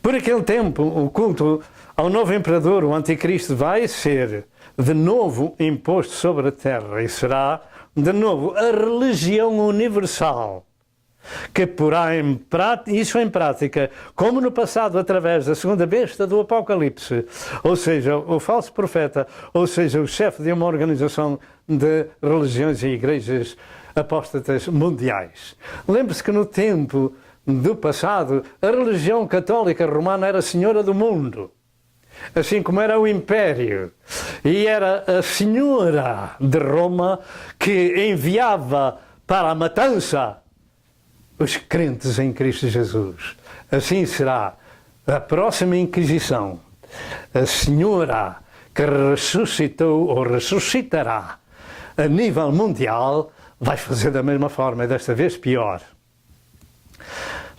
Por aquele tempo, o culto ao novo imperador, o anticristo, vai ser de novo imposto sobre a terra e será de novo a religião universal, que porá isso em prática, como no passado, através da segunda besta do Apocalipse, ou seja, o falso profeta, ou seja, o chefe de uma organização de religiões e igrejas apóstatas mundiais. Lembre-se que no tempo do passado, a religião católica romana era senhora do mundo, assim como era o Império, e era a senhora de Roma que enviava para a matança os crentes em Cristo Jesus. Assim será a próxima Inquisição. A senhora que ressuscitou ou ressuscitará a nível mundial vai fazer da mesma forma, e desta vez pior.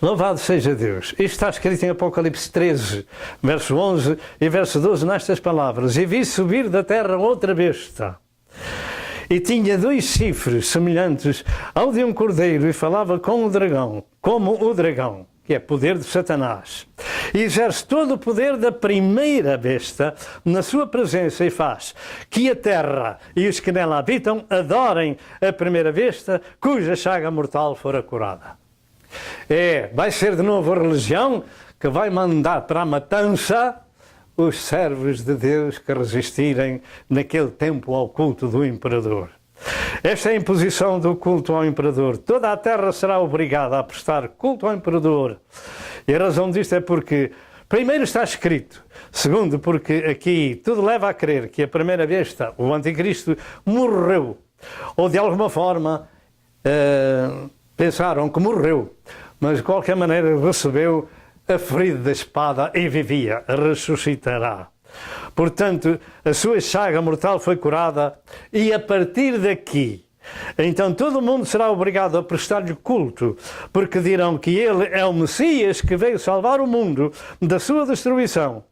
Louvado seja Deus. Isto está escrito em Apocalipse 13, verso 11 e verso 12, nestas palavras: E vi subir da terra outra besta, e tinha 2 chifres semelhantes ao de um cordeiro, e falava com o dragão, como o dragão, que é poder de Satanás. E exerce todo o poder da primeira besta na sua presença, e faz que a terra e os que nela habitam adorem a primeira besta, cuja chaga mortal fora curada. Vai ser de novo a religião que vai mandar para a matança os servos de Deus que resistirem naquele tempo ao culto do imperador. Esta é a imposição do culto ao imperador. Toda a terra será obrigada a prestar culto ao imperador. E a razão disto é porque, primeiro, está escrito. Segundo, porque aqui tudo leva a crer que a primeira besta, o anticristo, morreu. Ou de alguma forma pensaram que morreu, mas de qualquer maneira recebeu a ferida da espada e vivia, ressuscitará. Portanto, a sua chaga mortal foi curada e a partir daqui, então todo mundo será obrigado a prestar-lhe culto, porque dirão que ele é o Messias que veio salvar o mundo da sua destruição,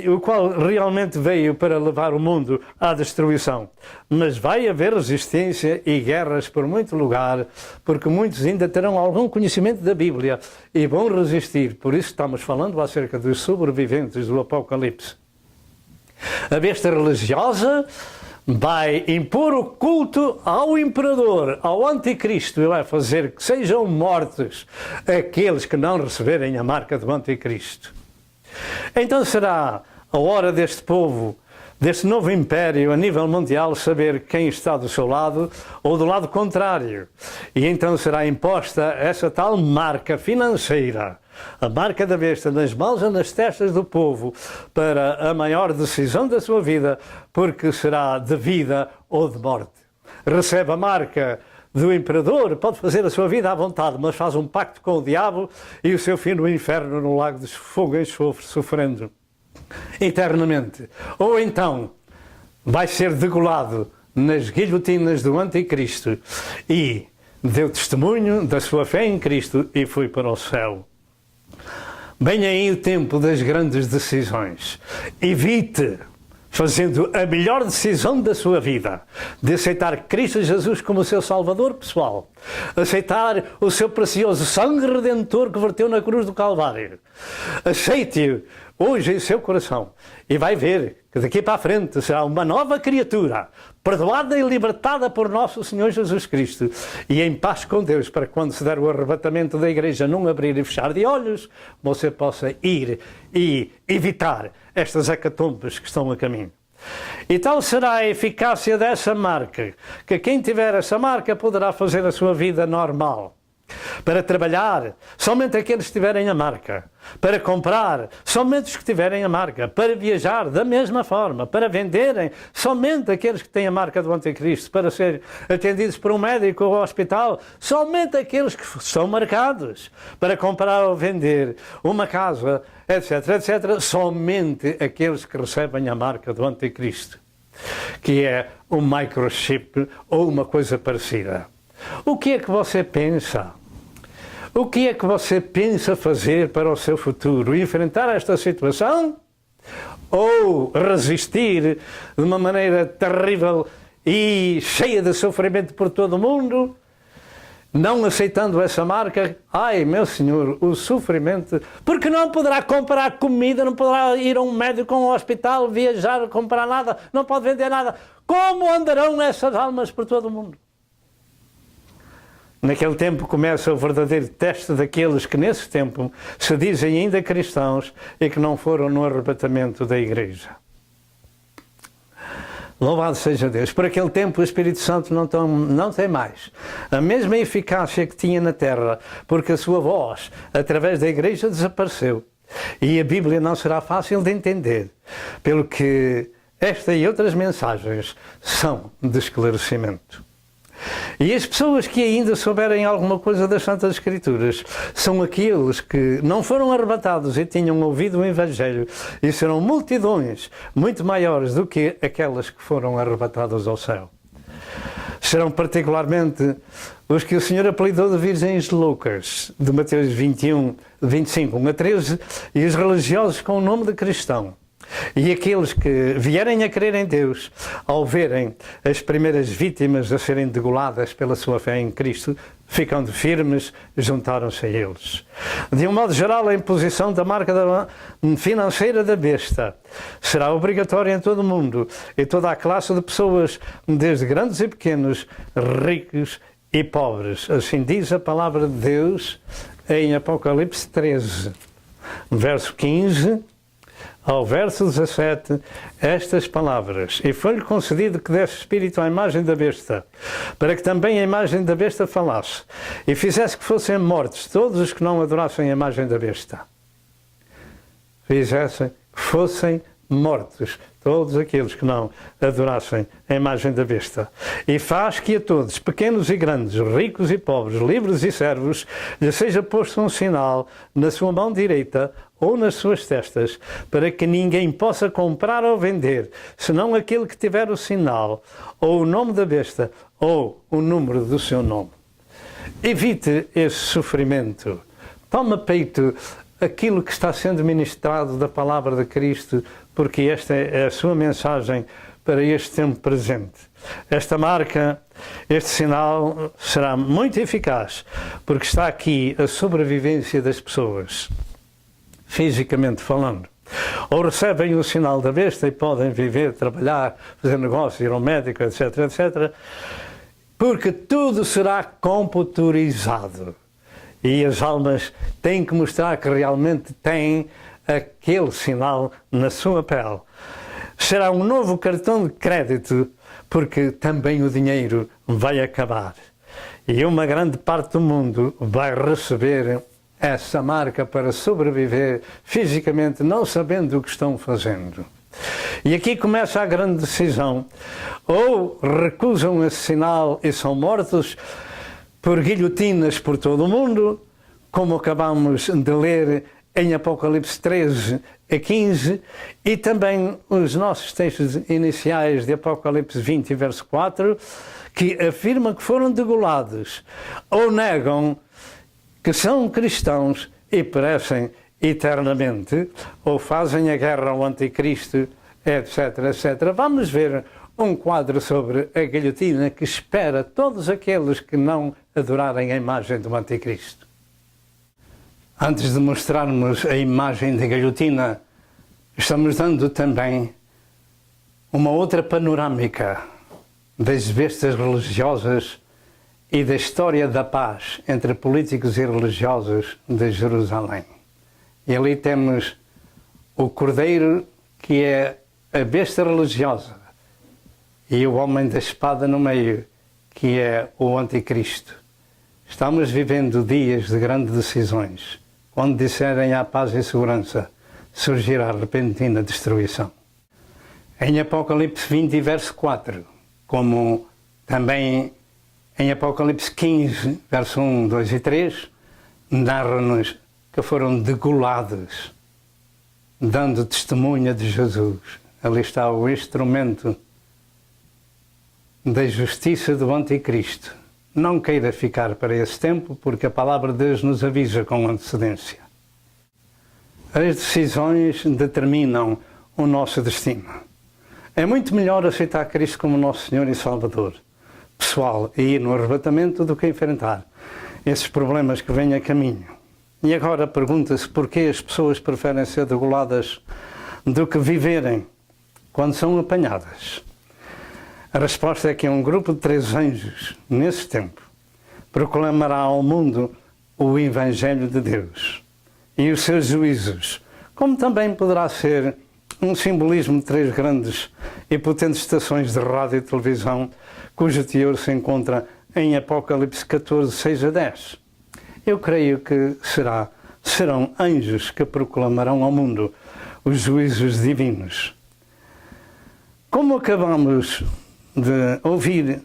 o qual realmente veio para levar o mundo à destruição. Mas vai haver resistência e guerras por muito lugar, porque muitos ainda terão algum conhecimento da Bíblia e vão resistir. Por isso estamos falando acerca dos sobreviventes do Apocalipse. A besta religiosa vai impor o culto ao imperador, ao anticristo, e vai fazer que sejam mortos aqueles que não receberem a marca do anticristo. Então será a hora deste povo, deste novo império a nível mundial, saber quem está do seu lado ou do lado contrário. E então será imposta essa tal marca financeira, a marca da besta, nas mãos ou nas testas do povo, para a maior decisão da sua vida, porque será de vida ou de morte. Recebe a marca do imperador, pode fazer a sua vida à vontade, mas faz um pacto com o diabo e o seu fim no inferno, no lago de fogo e enxofre, sofrendo eternamente. Ou então vai ser degolado nas guilhotinas do anticristo e deu testemunho da sua fé em Cristo e foi para o céu. Bem aí o tempo das grandes decisões. Evite, fazendo a melhor decisão da sua vida, de aceitar Cristo Jesus como seu Salvador pessoal, aceitar o seu precioso sangue redentor que verteu na cruz do Calvário. Aceite-o hoje em seu coração e vai ver que daqui para a frente será uma nova criatura, perdoada e libertada por nosso Senhor Jesus Cristo e em paz com Deus, para quando se der o arrebatamento da igreja num abrir e fechar de olhos, você possa ir e evitar estas hecatombes que estão a caminho. E tal será a eficácia dessa marca, que quem tiver essa marca poderá fazer a sua vida normal. Para trabalhar, somente aqueles que tiverem a marca. Para comprar, somente os que tiverem a marca. Para viajar, da mesma forma. Para venderem, somente aqueles que têm a marca do anticristo. Para ser atendidos por um médico ou hospital, somente aqueles que são marcados. Para comprar ou vender uma casa, etc, etc, somente aqueles que recebem a marca do anticristo, que é um microchip ou uma coisa parecida. O que é que você pensa? O que é que você pensa fazer para o seu futuro? Enfrentar esta situação? Ou resistir de uma maneira terrível e cheia de sofrimento por todo o mundo? Não aceitando essa marca? Ai, meu senhor, o sofrimento... Porque não poderá comprar comida, não poderá ir a um médico, a um hospital, viajar, comprar nada, não pode vender nada. Como andarão essas almas por todo o mundo? Naquele tempo começa o verdadeiro teste daqueles que nesse tempo se dizem ainda cristãos e que não foram no arrebatamento da igreja. Louvado seja Deus. Por aquele tempo o Espírito Santo não tem mais a mesma eficácia que tinha na terra, porque a sua voz, através da igreja, desapareceu. E a Bíblia não será fácil de entender, pelo que esta e outras mensagens são de esclarecimento. E as pessoas que ainda souberem alguma coisa das Santas Escrituras são aqueles que não foram arrebatados e tinham ouvido o Evangelho, e serão multidões muito maiores do que aquelas que foram arrebatadas ao céu. Serão particularmente os que o Senhor apelidou de virgens loucas, de Mateus 21, 25, 1 a 13, e os religiosos com o nome de cristão. E aqueles que vierem a crer em Deus, ao verem as primeiras vítimas a serem degoladas pela sua fé em Cristo, ficando firmes, juntaram-se a eles. De um modo geral, a imposição da marca financeira da besta será obrigatória em todo o mundo, e toda a classe de pessoas, desde grandes e pequenos, ricos e pobres. Assim diz a palavra de Deus em Apocalipse 13, verso 15, ao verso 17, estas palavras: e foi-lhe concedido que desse espírito à imagem da besta, para que também a imagem da besta falasse, e fizesse que fossem mortos todos os que não adorassem a imagem da besta. Fizessem que fossem mortos todos aqueles que não adorassem a imagem da besta. E faz que a todos, pequenos e grandes, ricos e pobres, livres e servos, lhe seja posto um sinal na sua mão direita ou nas suas testas, para que ninguém possa comprar ou vender, senão aquele que tiver o sinal, ou o nome da besta, ou o número do seu nome. Evite esse sofrimento. Toma peito aquilo que está sendo ministrado da palavra de Cristo, porque esta é a sua mensagem para este tempo presente. Esta marca, este sinal será muito eficaz, porque está aqui a sobrevivência das pessoas, fisicamente falando. Ou recebem o sinal da besta e podem viver, trabalhar, fazer negócio, ir ao médico, etc, etc, porque tudo será computurizado. E as almas têm que mostrar que realmente têm aquele sinal na sua pele. Será um novo cartão de crédito, porque também o dinheiro vai acabar. E uma grande parte do mundo vai receber essa marca para sobreviver fisicamente, não sabendo o que estão fazendo. E aqui começa a grande decisão. Ou recusam esse sinal e são mortos por guilhotinas por todo o mundo, como acabamos de ler em Apocalipse 13 a 15, e também os nossos textos iniciais de Apocalipse 20, verso 4, que afirma que foram degolados, ou negam que são cristãos e perecem eternamente, ou fazem a guerra ao anticristo, etc, etc. Vamos ver um quadro sobre a guilhotina que espera todos aqueles que não adorarem a imagem do anticristo. Antes de mostrarmos a imagem da guilhotina, estamos dando também uma outra panorâmica das bestas religiosas e da história da paz entre políticos e religiosos de Jerusalém. E ali temos o cordeiro, que é a besta religiosa, e o homem da espada no meio, que é o anticristo. Estamos vivendo dias de grandes decisões. Quando disserem há paz e segurança, surgirá repentina destruição. Em Apocalipse 20, verso 4, como também em Apocalipse 15, verso 1, 2 e 3, narra-nos que foram degolados, dando testemunha de Jesus. Ali está o instrumento da justiça do anticristo. Não queira ficar para esse tempo, porque a palavra de Deus nos avisa com antecedência. As decisões determinam o nosso destino. É muito melhor aceitar Cristo como nosso Senhor e Salvador pessoal e ir no arrebatamento do que enfrentar esses problemas que vêm a caminho. E agora pergunta-se porquê as pessoas preferem ser degoladas do que viverem quando são apanhadas. A resposta é que um grupo de 3 anjos, nesse tempo, proclamará ao mundo o Evangelho de Deus e os seus juízos, como também poderá ser um simbolismo de 3 grandes e potentes estações de rádio e televisão, cujo teor se encontra em Apocalipse 14, 6 a 10. Eu creio que serão anjos que proclamarão ao mundo os juízos divinos. Como acabamos de ouvir,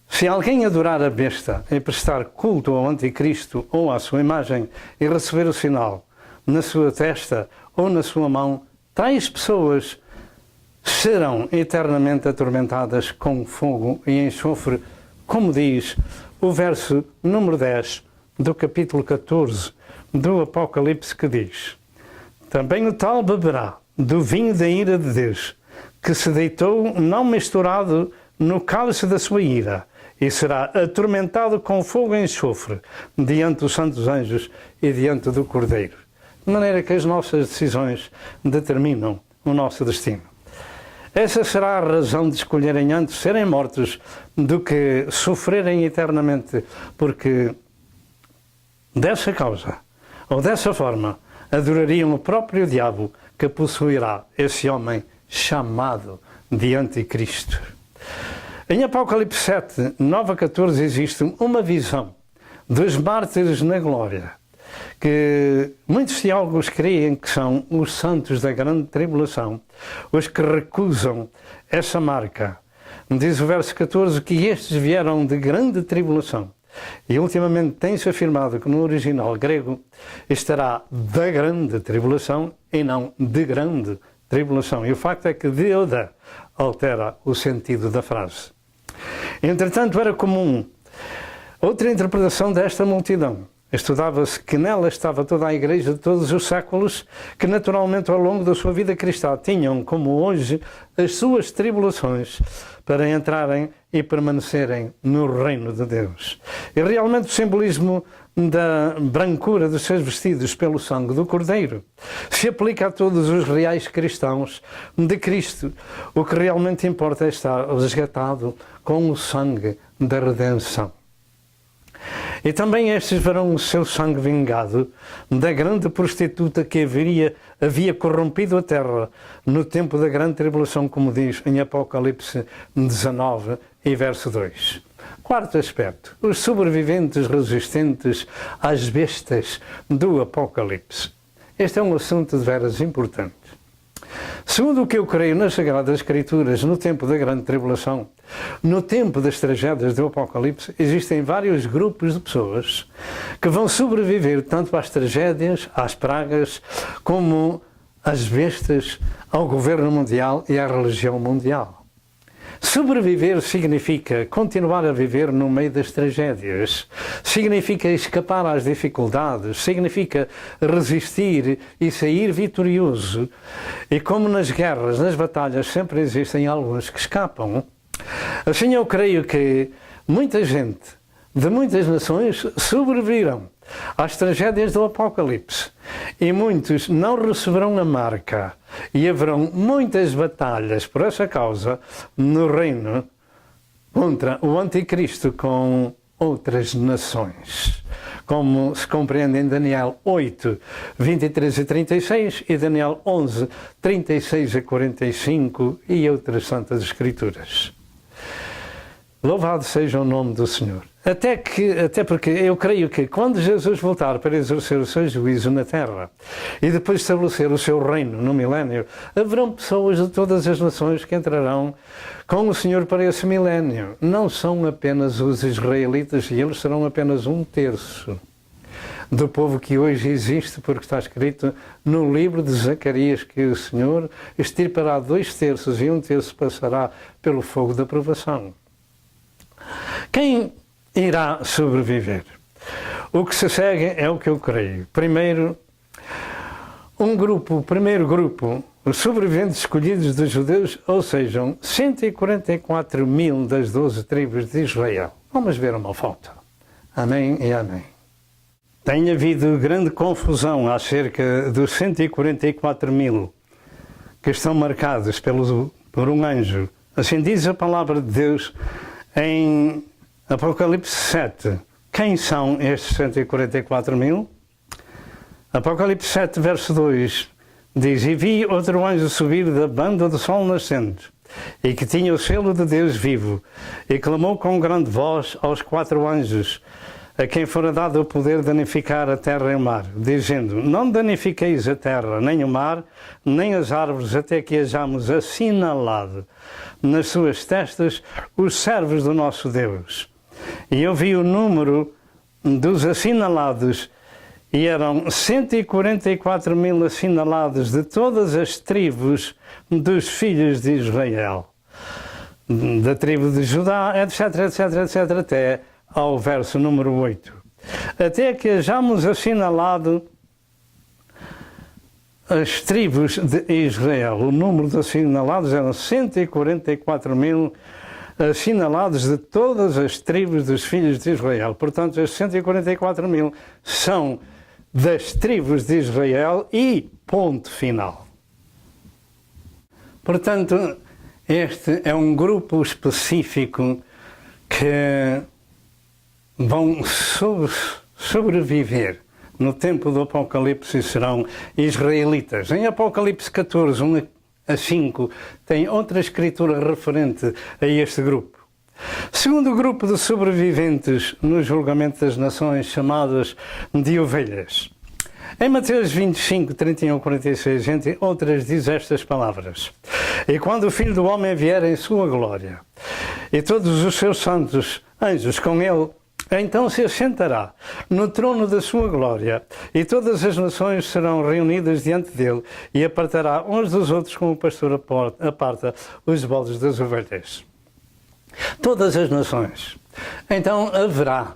se alguém adorar a besta e prestar culto ao anticristo ou à sua imagem e receber o sinal na sua testa ou na sua mão, tais pessoas serão eternamente atormentadas com fogo e enxofre, como diz o verso número 10 do capítulo 14 do Apocalipse, que diz: também o tal beberá do vinho da ira de Deus, que se deitou não misturado no cálice da sua ira, e será atormentado com fogo e enxofre diante dos santos anjos e diante do Cordeiro. De maneira que as nossas decisões determinam o nosso destino. Essa será a razão de escolherem antes serem mortos do que sofrerem eternamente, porque dessa causa, ou dessa forma, adorariam o próprio diabo que possuirá esse homem chamado de Anticristo. Em Apocalipse 7, 9 a 14, existe uma visão dos mártires na glória, que muitos teólogos creem que são os santos da grande tribulação, os que recusam essa marca. Diz o verso 14 que estes vieram de grande tribulação. E ultimamente tem-se afirmado que no original grego estará da grande tribulação e não de grande tribulação. E o facto é que deuda altera o sentido da frase. Entretanto, era comum outra interpretação desta multidão. Estudava-se que nela estava toda a igreja de todos os séculos, que naturalmente ao longo da sua vida cristã tinham, como hoje, as suas tribulações para entrarem e permanecerem no reino de Deus. E realmente o simbolismo da brancura dos seus vestidos pelo sangue do Cordeiro se aplica a todos os reais cristãos de Cristo. O que realmente importa é estar resgatado com o sangue da redenção. E também estes verão o seu sangue vingado da grande prostituta que havia corrompido a terra no tempo da grande tribulação, como diz em Apocalipse 19 e verso 2. Quarto aspecto, os sobreviventes resistentes às bestas do Apocalipse. Este é um assunto de veras importante. Segundo o que eu creio nas Sagradas Escrituras, no tempo da grande tribulação, no tempo das tragédias do Apocalipse, existem vários grupos de pessoas que vão sobreviver tanto às tragédias, às pragas, como às bestas, ao governo mundial e à religião mundial. Sobreviver significa continuar a viver no meio das tragédias, significa escapar às dificuldades, significa resistir e sair vitorioso. E como nas guerras, nas batalhas, sempre existem alguns que escapam, assim eu creio que muita gente de muitas nações sobreviveram às tragédias do Apocalipse e muitos não receberão a marca e haverão muitas batalhas por essa causa no reino contra o Anticristo com outras nações, como se compreende em Daniel 8, 23 e 36 e Daniel 11, 36 a 45 e outras Santas Escrituras. Louvado seja o nome do Senhor. Até porque eu creio que quando Jesus voltar para exercer o seu juízo na terra e depois estabelecer o seu reino no milénio, haverão pessoas de todas as nações que entrarão com o Senhor para esse milénio. Não são apenas os israelitas e eles serão apenas 1/3 do povo que hoje existe, porque está escrito no livro de Zacarias que o Senhor extirpará 2/3 e 1/3 passará pelo fogo da provação. Quem irá sobreviver? O que se segue é o que eu creio. Primeiro grupo, os sobreviventes escolhidos dos judeus, ou seja, 144.000 das 12 tribos de Israel. Vamos ver uma foto. Amém e amém. Tem havido grande confusão acerca dos 144.000 que estão marcados por um anjo. Assim diz a palavra de Deus em Apocalipse 7. Quem são estes 144.000? Apocalipse 7, verso 2, diz: E vi outro anjo subir da banda do sol nascente, e que tinha o selo de Deus vivo, e clamou com grande voz aos 4 anjos, a quem fora dado o poder de danificar a terra e o mar, dizendo: Não danifiqueis a terra, nem o mar, nem as árvores, até que hajamos assinalado nas suas testas os servos do nosso Deus. E eu vi o número dos assinalados, e eram 144.000 assinalados de todas as tribos dos filhos de Israel, da tribo de Judá, etc, até ao verso número 8. Até que hajamos assinalado as tribos de Israel. O número de assinalados eram 144.000 assinalados de todas as tribos dos filhos de Israel. Portanto, estes 144.000 são das tribos de Israel e ponto final. Portanto, este é um grupo específico que vão sobreviver no tempo do Apocalipse e serão israelitas. Em Apocalipse 14, 1 a 5, tem outra escritura referente a este grupo. Segundo grupo de sobreviventes no julgamento das nações, chamadas de ovelhas. Em Mateus 25, 31, 46, entre outras, diz estas palavras: E quando o Filho do Homem vier em sua glória, e todos os seus santos anjos com ele, então se assentará no trono da sua glória, e todas as nações serão reunidas diante dele, e apartará uns dos outros como o pastor aparta os bodes das ovelhas. Todas as nações. Então haverá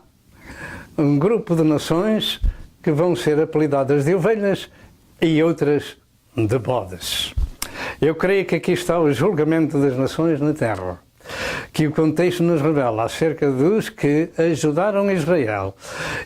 um grupo de nações que vão ser apelidadas de ovelhas e outras de bodes. Eu creio que aqui está o julgamento das nações na terra, que o contexto nos revela acerca dos que ajudaram Israel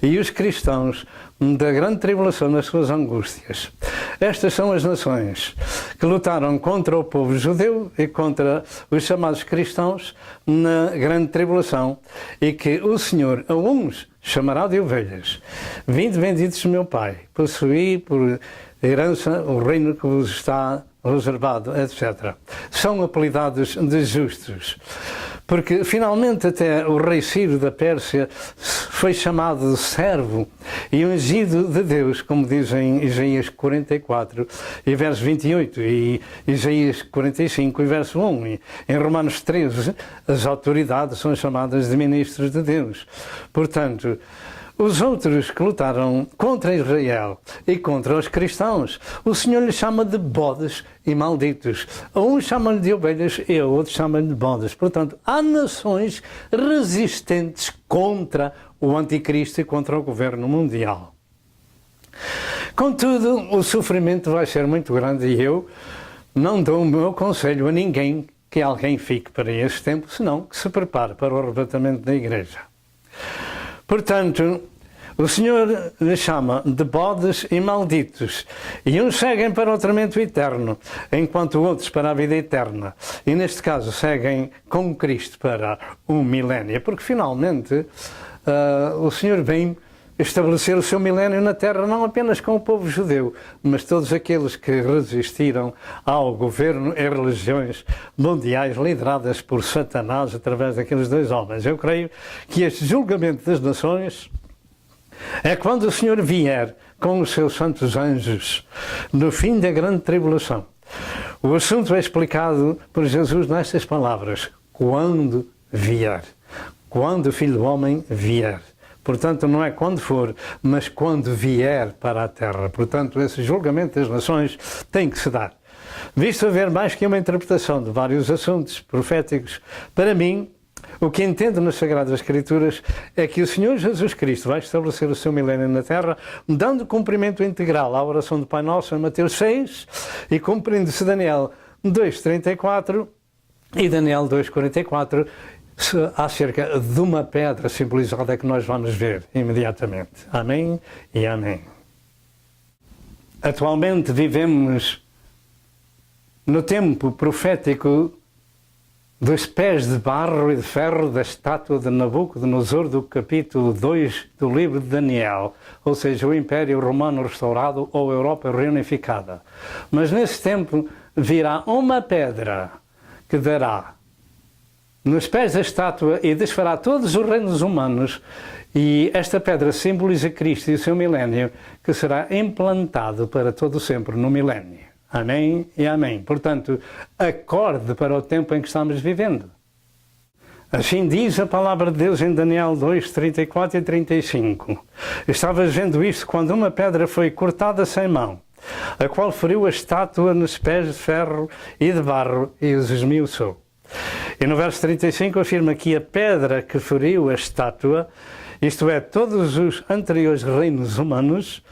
e os cristãos da grande tribulação nas suas angústias. Estas são as nações que lutaram contra o povo judeu e contra os chamados cristãos na grande tribulação, e que o Senhor a uns chamará de ovelhas. Vinde benditos meu Pai, possuí por herança o reino que vos está reservado, etc. São apelidados de justos, porque finalmente até o rei Ciro da Pérsia foi chamado de servo e ungido de Deus, como diz em Isaías 44 e verso 28, e Isaías 45 e verso 1, e em Romanos 13 as autoridades são chamadas de ministros de Deus. Portanto, os outros que lutaram contra Israel e contra os cristãos, o Senhor lhes chama de bodes e malditos. A uns chamam-lhe de ovelhas e a outros chamam-lhe de bodes. Portanto, há nações resistentes contra o anticristo e contra o governo mundial. Contudo, o sofrimento vai ser muito grande, e eu não dou o meu conselho a ninguém que alguém fique para esse tempo, senão que se prepare para o arrebatamento da igreja. Portanto, o Senhor lhes chama de bodes e malditos, e uns seguem para o tormento eterno, enquanto outros para a vida eterna. E neste caso seguem com Cristo para o milénio, porque finalmente o Senhor vem estabelecer o seu milénio na terra, não apenas com o povo judeu, mas todos aqueles que resistiram ao governo e religiões mundiais lideradas por Satanás através daqueles dois homens. Eu creio que este julgamento das nações é quando o Senhor vier com os seus santos anjos no fim da grande tribulação. O assunto é explicado por Jesus nestas palavras: quando vier. Quando o Filho do Homem vier. Portanto, não é quando for, mas quando vier para a terra. Portanto, esse julgamento das nações tem que se dar. Visto haver mais que uma interpretação de vários assuntos proféticos, para mim, o que entendo nas Sagradas Escrituras é que o Senhor Jesus Cristo vai estabelecer o seu milénio na terra, dando cumprimento integral à oração do Pai Nosso em Mateus 6, e cumprindo-se Daniel 2:34 e Daniel 2:44, acerca de uma pedra simbolizada que nós vamos ver imediatamente. Amém e amém. Atualmente vivemos no tempo profético dos pés de barro e de ferro da estátua de Nabucodonosor, do capítulo 2 do livro de Daniel, ou seja, o Império Romano restaurado ou Europa reunificada. Mas nesse tempo virá uma pedra que dará nos pés da estátua e desfará todos os reinos humanos, e esta pedra simboliza Cristo e o seu milénio, que será implantado para todo sempre no milénio. Amém e amém. Portanto, acorde para o tempo em que estamos vivendo. Assim diz a palavra de Deus em Daniel 2, 34 e 35. Estavas vendo isto quando uma pedra foi cortada sem mão, a qual feriu a estátua nos pés de ferro e de barro e os esmiuçou. E no verso 35 afirma que a pedra que feriu a estátua, isto é, todos os anteriores reinos humanos,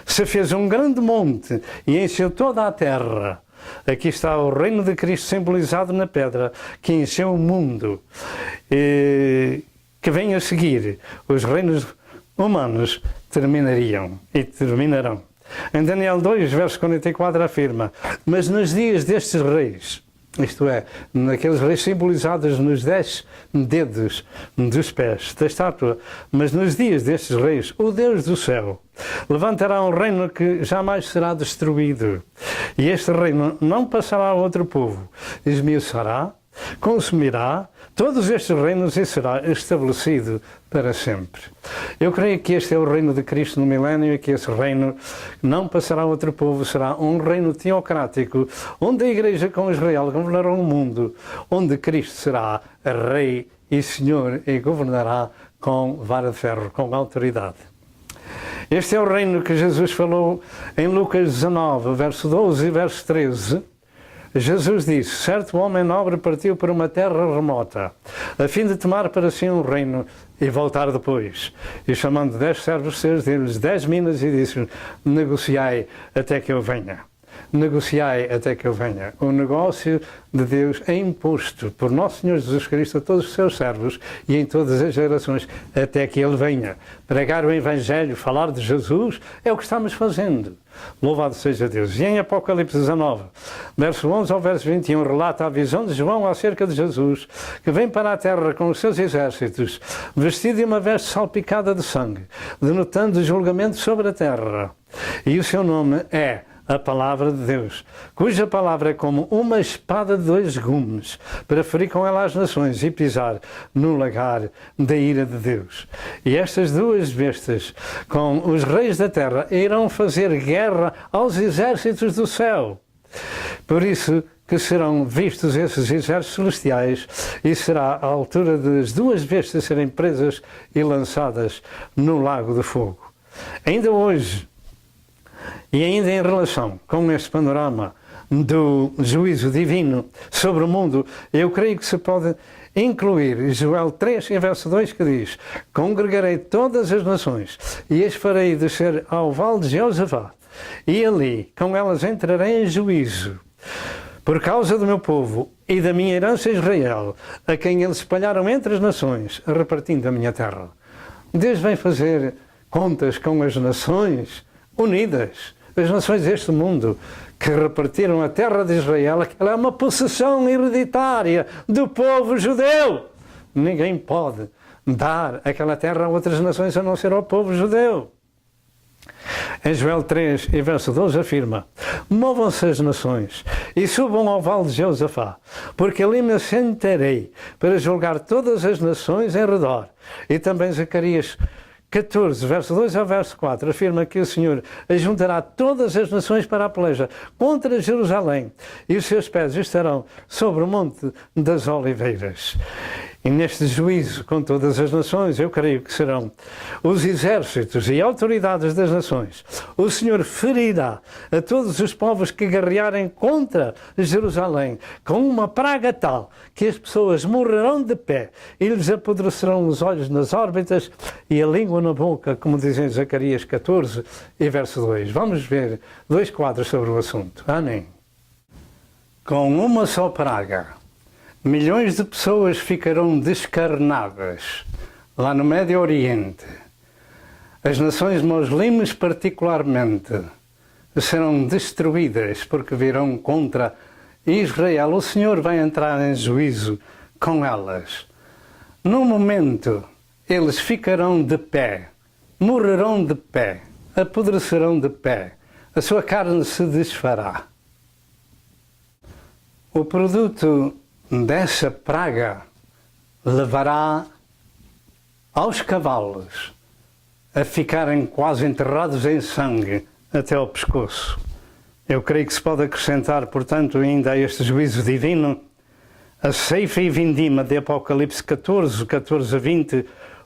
se fez um grande monte e encheu toda a terra. Aqui está o reino de Cristo simbolizado na pedra, que encheu o mundo. E que vem a seguir, os reinos humanos terminariam e terminarão. Em Daniel 2, verso 44 afirma: mas nos dias destes reis, isto é, naqueles reis simbolizados nos 10 dedos dos pés da estátua, mas nos dias destes reis, o Deus do céu levantará um reino que jamais será destruído. E este reino não passará a outro povo, esmiuçará consumirá todos estes reinos e será estabelecido para sempre. Eu creio que este é o reino de Cristo no milénio e que esse reino não passará a outro povo, será um reino teocrático, onde a Igreja com Israel governará o mundo, onde Cristo será Rei e Senhor e governará com vara de ferro, com autoridade. Este é o reino que Jesus falou em Lucas 19, verso 12 e verso 13. Jesus disse: certo homem nobre partiu para uma terra remota, a fim de tomar para si um reino e voltar depois. E chamando 10 servos seus, deu-lhes 10 minas e disse: negociai até que eu venha. Negociai até que eu venha. O negócio de Deus é imposto por nosso Senhor Jesus Cristo a todos os seus servos e em todas as gerações, até que Ele venha. Pregar o Evangelho, falar de Jesus, é o que estamos fazendo. Louvado seja Deus. E em Apocalipse 19, verso 11 ao verso 21, relata a visão de João acerca de Jesus, que vem para a terra com os seus exércitos, vestido de uma veste salpicada de sangue, denotando o julgamento sobre a terra. E o seu nome é a palavra de Deus, cuja palavra é como uma espada de 2 gumes, para ferir com ela as nações e pisar no lagar da ira de Deus. E estas 2 bestas, com os reis da terra, irão fazer guerra aos exércitos do céu. Por isso que serão vistos esses exércitos celestiais e será a altura das 2 bestas serem presas e lançadas no lago de fogo. Ainda hoje, e ainda em relação com este panorama do juízo divino sobre o mundo, eu creio que se pode incluir Joel 3, verso 2, que diz: congregarei todas as nações e as farei descer ao vale de Jeosafá, e ali com elas entrarei em juízo, por causa do meu povo e da minha herança Israel, a quem eles espalharam entre as nações, repartindo a minha terra. Deus vem fazer contas com as nações unidas, as nações deste mundo, que repartiram a terra de Israel, que ela é uma possessão hereditária do povo judeu. Ninguém pode dar aquela terra a outras nações a não ser ao povo judeu. Em Joel 3, verso 12, afirma: movam-se as nações e subam ao vale de Jeosafá, porque ali me assentarei para julgar todas as nações em redor. E também Zacarias 14, verso 2 ao verso 4, afirma que o Senhor ajuntará todas as nações para a peleja contra Jerusalém, e os seus pés estarão sobre o monte das oliveiras. E neste juízo com todas as nações, eu creio que serão os exércitos e autoridades das nações. O Senhor ferirá a todos os povos que guerrearem contra Jerusalém com uma praga tal que as pessoas morrerão de pé e lhes apodrecerão os olhos nas órbitas e a língua na boca, como dizem Zacarias 14 e verso 2. Vamos ver 2 quadros sobre o assunto. Amém. Com uma só praga, milhões de pessoas ficarão descarnadas lá no Médio Oriente. As nações muslimas, particularmente, serão destruídas porque virão contra Israel. O Senhor vai entrar em juízo com elas. No momento, eles ficarão de pé, morrerão de pé, apodrecerão de pé, a sua carne se desfará. O produto dessa praga levará aos cavalos a ficarem quase enterrados em sangue até ao pescoço. Eu creio que se pode acrescentar, portanto, ainda a este juízo divino, a ceifa e vindima de Apocalipse 14, 14 a 20,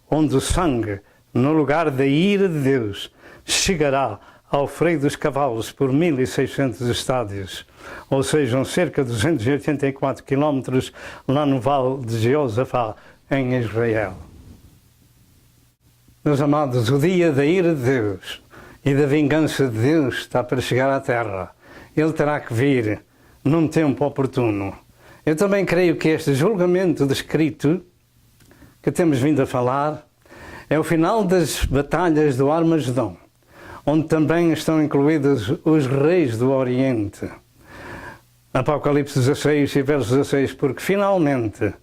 onde o sangue, no lugar da ira de Deus, chegará ao freio dos cavalos por 1.600 estádios, ou sejam cerca de 284 quilómetros lá no Vale de Jeosafá, em Israel. Meus amados, o dia da ira de Deus e da vingança de Deus está para chegar à terra. Ele terá que vir num tempo oportuno. Eu também creio que este julgamento descrito, que temos vindo a falar, é o final das batalhas do Armagedom, onde também estão incluídos os reis do Oriente. Apocalipse 16 e verso 16, porque finalmente,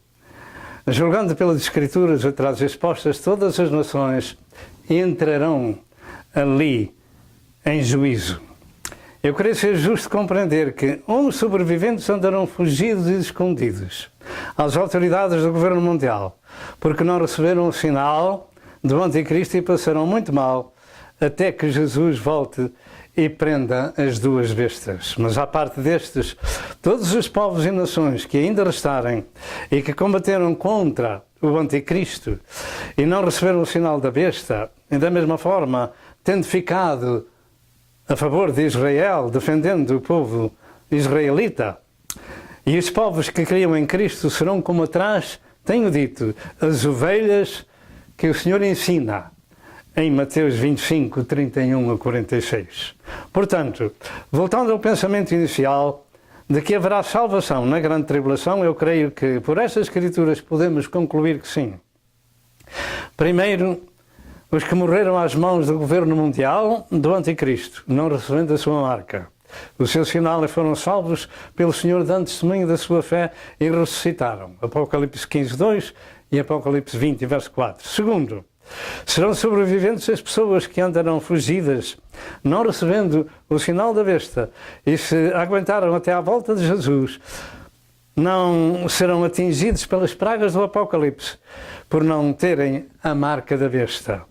julgando pelas Escrituras atrás expostas, todas as nações entrarão ali em juízo. Eu creio ser justo compreender que uns sobreviventes andarão fugidos e escondidos. às autoridades do governo mundial, porque não receberam o sinal do anticristo e passarão muito mal até que Jesus volte e prenda as duas bestas. Mas à parte destes, todos os povos e nações que ainda restarem e que combateram contra o anticristo e não receberam o sinal da besta, e da mesma forma, tendo ficado a favor de Israel, defendendo o povo israelita, e os povos que criam em Cristo serão como atrás, tenho dito, as ovelhas que o Senhor ensina em Mateus 25, 31 a 46. Portanto, voltando ao pensamento inicial de que haverá salvação na grande tribulação, eu creio que por estas escrituras podemos concluir que sim. Primeiro, os que morreram às mãos do governo mundial do anticristo, não recebendo a sua marca. O seu sinal e foram salvos pelo Senhor dando testemunho da sua fé e ressuscitaram. Apocalipse 15, 2 e Apocalipse 20, verso 4. Segundo, serão sobreviventes as pessoas que andarão fugidas, não recebendo o sinal da besta, e se aguentaram até à volta de Jesus, não serão atingidos pelas pragas do Apocalipse, por não terem a marca da besta.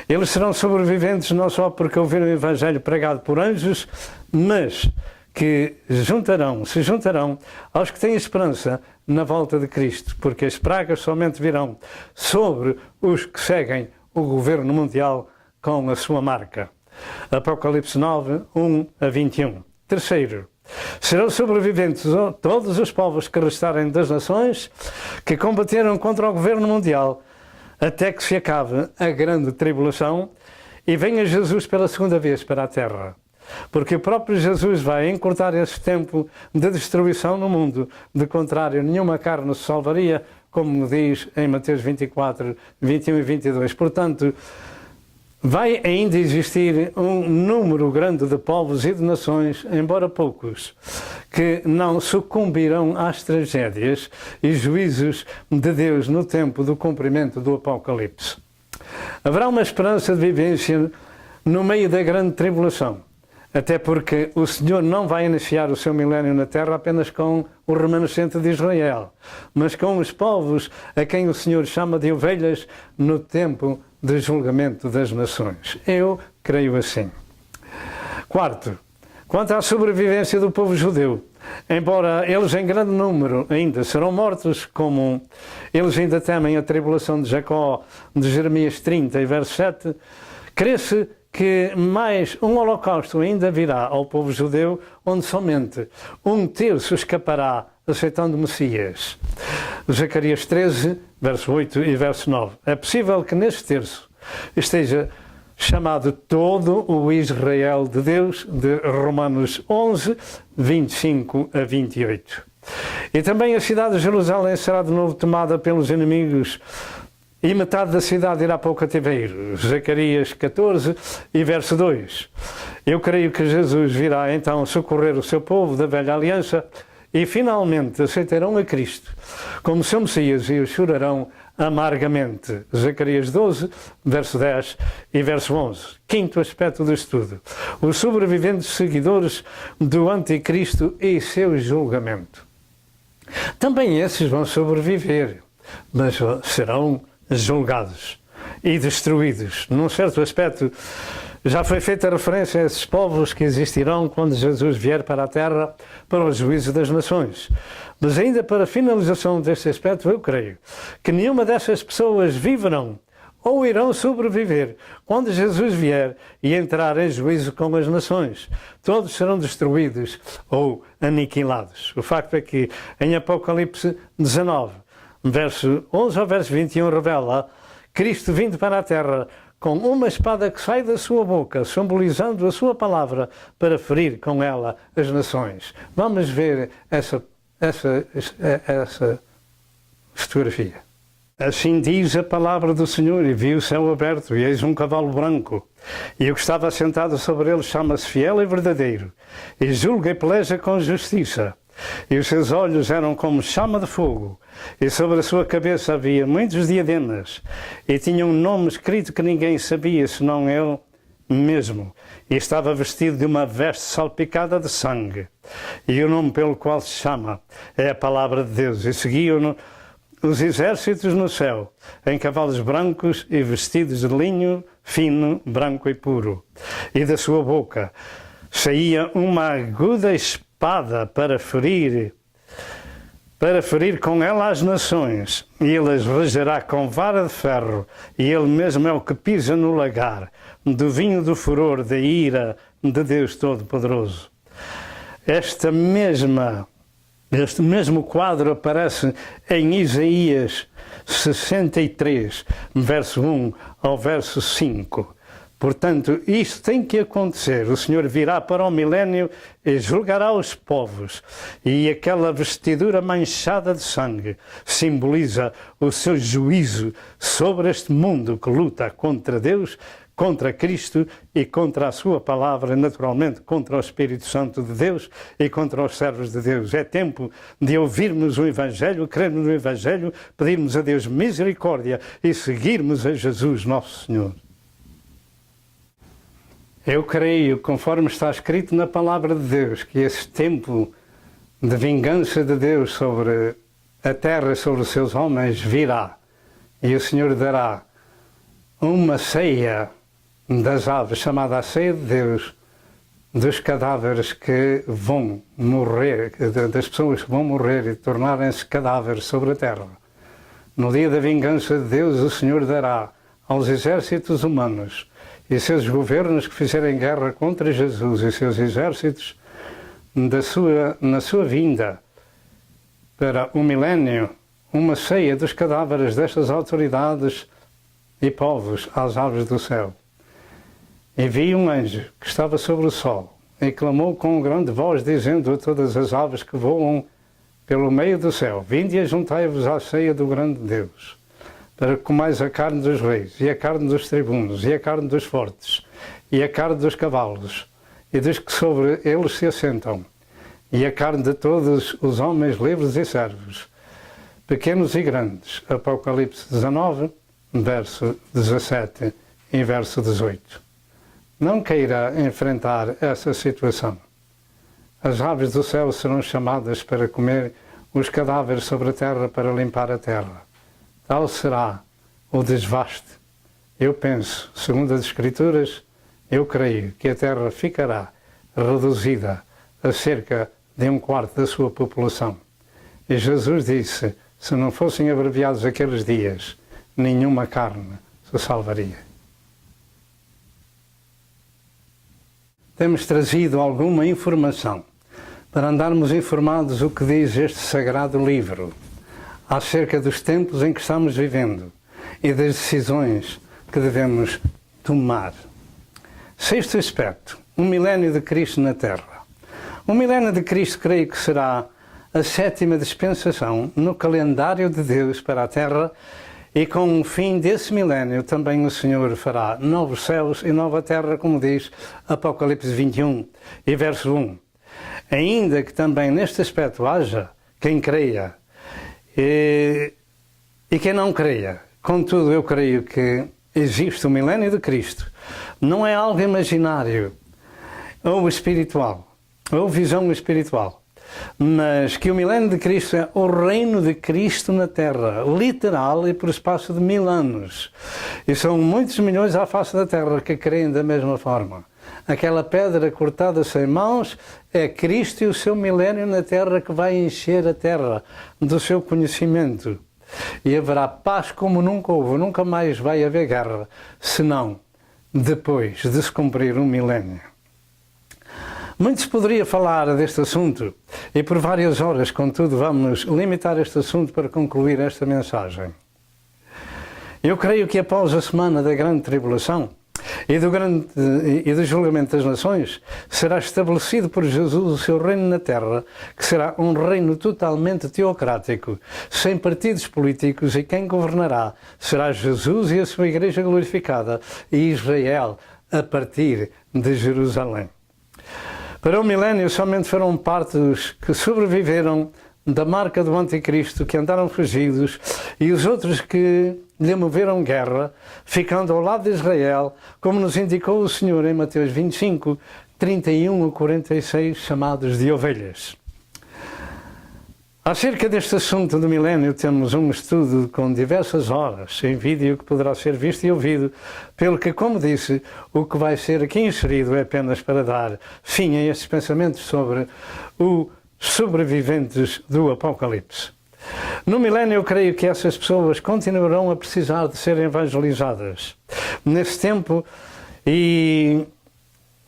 Eles serão sobreviventes não só porque ouviram o Evangelho pregado por anjos, mas que se juntarão aos que têm esperança na volta de Cristo, porque as pragas somente virão sobre os que seguem o governo mundial com a sua marca. Apocalipse 9, 1 a 21. Terceiro, serão sobreviventes todos os povos que restarem das nações que combateram contra o governo mundial até que se acabe a grande tribulação e venha Jesus pela segunda vez para a terra. Porque o próprio Jesus vai encurtar esse tempo de destruição no mundo. De contrário, nenhuma carne se salvaria, como diz em Mateus 24, 21 e 22. Portanto, vai ainda existir um número grande de povos e de nações, embora poucos, que não sucumbirão às tragédias e juízos de Deus no tempo do cumprimento do Apocalipse. Haverá uma esperança de vivência no meio da grande tribulação. Até porque o Senhor não vai iniciar o seu milénio na terra apenas com o remanescente de Israel, mas com os povos a quem o Senhor chama de ovelhas no tempo de julgamento das nações. Eu creio assim. Quarto, quanto à sobrevivência do povo judeu, embora eles em grande número ainda serão mortos, como eles ainda temem a tribulação de Jacó, de Jeremias 30 e verso 7, crê-se que mais um holocausto ainda virá ao povo judeu, onde somente 1/3 escapará aceitando o Messias. Zacarias 13, verso 8 e verso 9. É possível que neste terço esteja chamado todo o Israel de Deus, de Romanos 11, 25 a 28. E também a cidade de Jerusalém será de novo tomada pelos inimigos, e metade da cidade irá para o cativeiro. Zacarias 14 e verso 2. Eu creio que Jesus virá então socorrer o seu povo da velha aliança e finalmente aceitarão a Cristo como seu Messias e o chorarão amargamente. Zacarias 12, verso 10 e verso 11. Quinto aspecto do estudo. Os sobreviventes seguidores do anticristo e seu julgamento. Também esses vão sobreviver, mas serão julgados e destruídos. Num certo aspecto, já foi feita referência a esses povos que existirão quando Jesus vier para a terra para o juízo das nações. Mas ainda para a finalização deste aspecto, eu creio que nenhuma dessas pessoas viverão ou irão sobreviver quando Jesus vier e entrar em juízo com as nações. Todos serão destruídos ou aniquilados. O facto é que em Apocalipse 19, verso 11 ao verso 21 revela Cristo vindo para a terra com uma espada que sai da sua boca, simbolizando a sua palavra para ferir com ela as nações. Vamos ver essa fotografia. Assim diz a palavra do Senhor, e vi o céu aberto, e eis um cavalo branco, e o que estava sentado sobre ele chama-se Fiel e Verdadeiro, e julga e peleja com justiça. E os seus olhos eram como chama de fogo, e sobre a sua cabeça havia muitos diademas, e tinha um nome escrito que ninguém sabia senão ele mesmo, e estava vestido de uma veste salpicada de sangue. E o nome pelo qual se chama é a Palavra de Deus. E seguiam-no os exércitos no céu, em cavalos brancos e vestidos de linho fino, branco e puro. E da sua boca saía uma aguda espada para ferir com ela as nações, e ele as regerá com vara de ferro, e ele mesmo é o que pisa no lagar, do vinho do furor da ira de Deus Todo-Poderoso. Este mesmo quadro aparece em Isaías 63, verso 1 ao verso 5. Portanto, isto tem que acontecer. O Senhor virá para o milénio e julgará os povos. E aquela vestidura manchada de sangue simboliza o seu juízo sobre este mundo que luta contra Deus, contra Cristo e contra a sua palavra, naturalmente contra o Espírito Santo de Deus e contra os servos de Deus. É tempo de ouvirmos o Evangelho, crermos no Evangelho, pedirmos a Deus misericórdia e seguirmos a Jesus, nosso Senhor. Eu creio, conforme está escrito na Palavra de Deus, que esse tempo de vingança de Deus sobre a terra, sobre os seus homens, virá. E o Senhor dará uma ceia das aves, chamada a ceia de Deus, dos cadáveres que vão morrer, das pessoas que vão morrer e tornarem-se cadáveres sobre a terra. No dia da vingança de Deus, o Senhor dará aos exércitos humanos e seus governos que fizerem guerra contra Jesus e seus exércitos na sua vinda para o milénio, uma ceia dos cadáveres destas autoridades e povos às aves do céu. E vi um anjo que estava sobre o sol e clamou com grande voz, dizendo a todas as aves que voam pelo meio do céu: vinde e juntai-vos à ceia do grande Deus, para que comais a carne dos reis, e a carne dos tribunos, e a carne dos fortes, e a carne dos cavalos, e dos que sobre eles se assentam, e a carne de todos os homens livres e servos, pequenos e grandes. Apocalipse 19, verso 17 e verso 18. Não queira enfrentar essa situação. As aves do céu serão chamadas para comer os cadáveres sobre a terra, para limpar a terra. Tal será o desvaste. Eu penso, segundo as Escrituras, eu creio que a terra ficará reduzida a cerca de 1/4 da sua população. E Jesus disse, se não fossem abreviados aqueles dias, nenhuma carne se salvaria. Temos trazido alguma informação para andarmos informados o que diz este sagrado livro acerca dos tempos em que estamos vivendo e das decisões que devemos tomar. Sexto aspecto, o milénio de Cristo na Terra. O milénio de Cristo creio que será a 7ª dispensação no calendário de Deus para a Terra, e com o fim desse milénio também o Senhor fará novos céus e nova terra, como diz Apocalipse 21 e verso 1. Ainda que também neste aspecto haja quem creia e quem não creia, contudo eu creio que existe o milénio de Cristo. Não é algo imaginário ou espiritual, ou visão espiritual, mas que o milénio de Cristo é o reino de Cristo na Terra, literal e por espaço de 1000 anos. E são muitos milhões à face da Terra que creem da mesma forma. Aquela pedra cortada sem mãos é Cristo e o seu milénio na Terra, que vai encher a Terra do seu conhecimento. E haverá paz como nunca houve, nunca mais vai haver guerra, senão depois de se cumprir um milénio. Muito se poderia falar deste assunto e por várias horas, contudo, vamos limitar este assunto para concluir esta mensagem. Eu creio que após a semana da grande tribulação e do julgamento das nações, será estabelecido por Jesus o seu reino na terra, que será um reino totalmente teocrático, sem partidos políticos, e quem governará será Jesus e a sua igreja glorificada e Israel a partir de Jerusalém. Para o milénio somente farão parte os que sobreviveram da marca do anticristo, que andaram fugidos, e os outros que lhe moveram guerra, ficando ao lado de Israel, como nos indicou o Senhor em Mateus 25, 31 a 46, chamados de ovelhas. Acerca deste assunto do milénio temos um estudo com diversas horas em vídeo que poderá ser visto e ouvido, pelo que, como disse, o que vai ser aqui inserido é apenas para dar fim a estes pensamentos sobre os sobreviventes do Apocalipse. No milénio eu creio que essas pessoas continuarão a precisar de ser evangelizadas nesse tempo e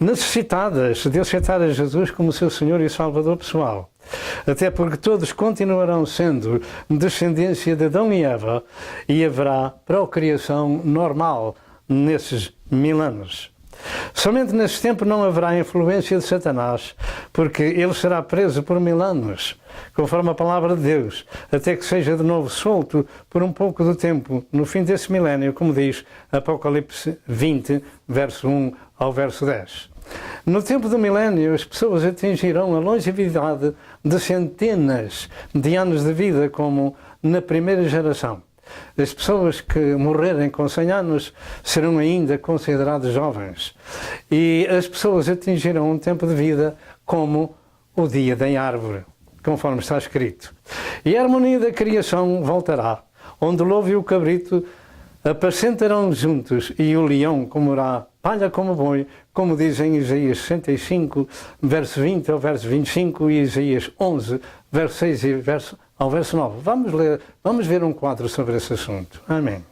necessitadas de aceitar a Jesus como seu Senhor e Salvador pessoal. Até porque todos continuarão sendo descendência de Adão e Eva e haverá procriação normal nesses 1000 anos. Somente nesse tempo não haverá influência de Satanás, porque ele será preso por 1000 anos, conforme a palavra de Deus, até que seja de novo solto por um pouco de tempo, no fim desse milénio, como diz Apocalipse 20, verso 1 ao verso 10. No tempo do milénio, as pessoas atingirão a longevidade de centenas de anos de vida, como na primeira geração. As pessoas que morrerem com 100 anos serão ainda consideradas jovens. E as pessoas atingirão um tempo de vida como o dia da árvore, conforme está escrito. E a harmonia da criação voltará, onde o lobo e o cabrito apacentarão juntos e o leão comerá palha como boi, como diz em Isaías 65, verso 20 ao verso 25 e Isaías 11, verso 6 e ao verso 9. Vamos ver um quadro sobre esse assunto. Amém.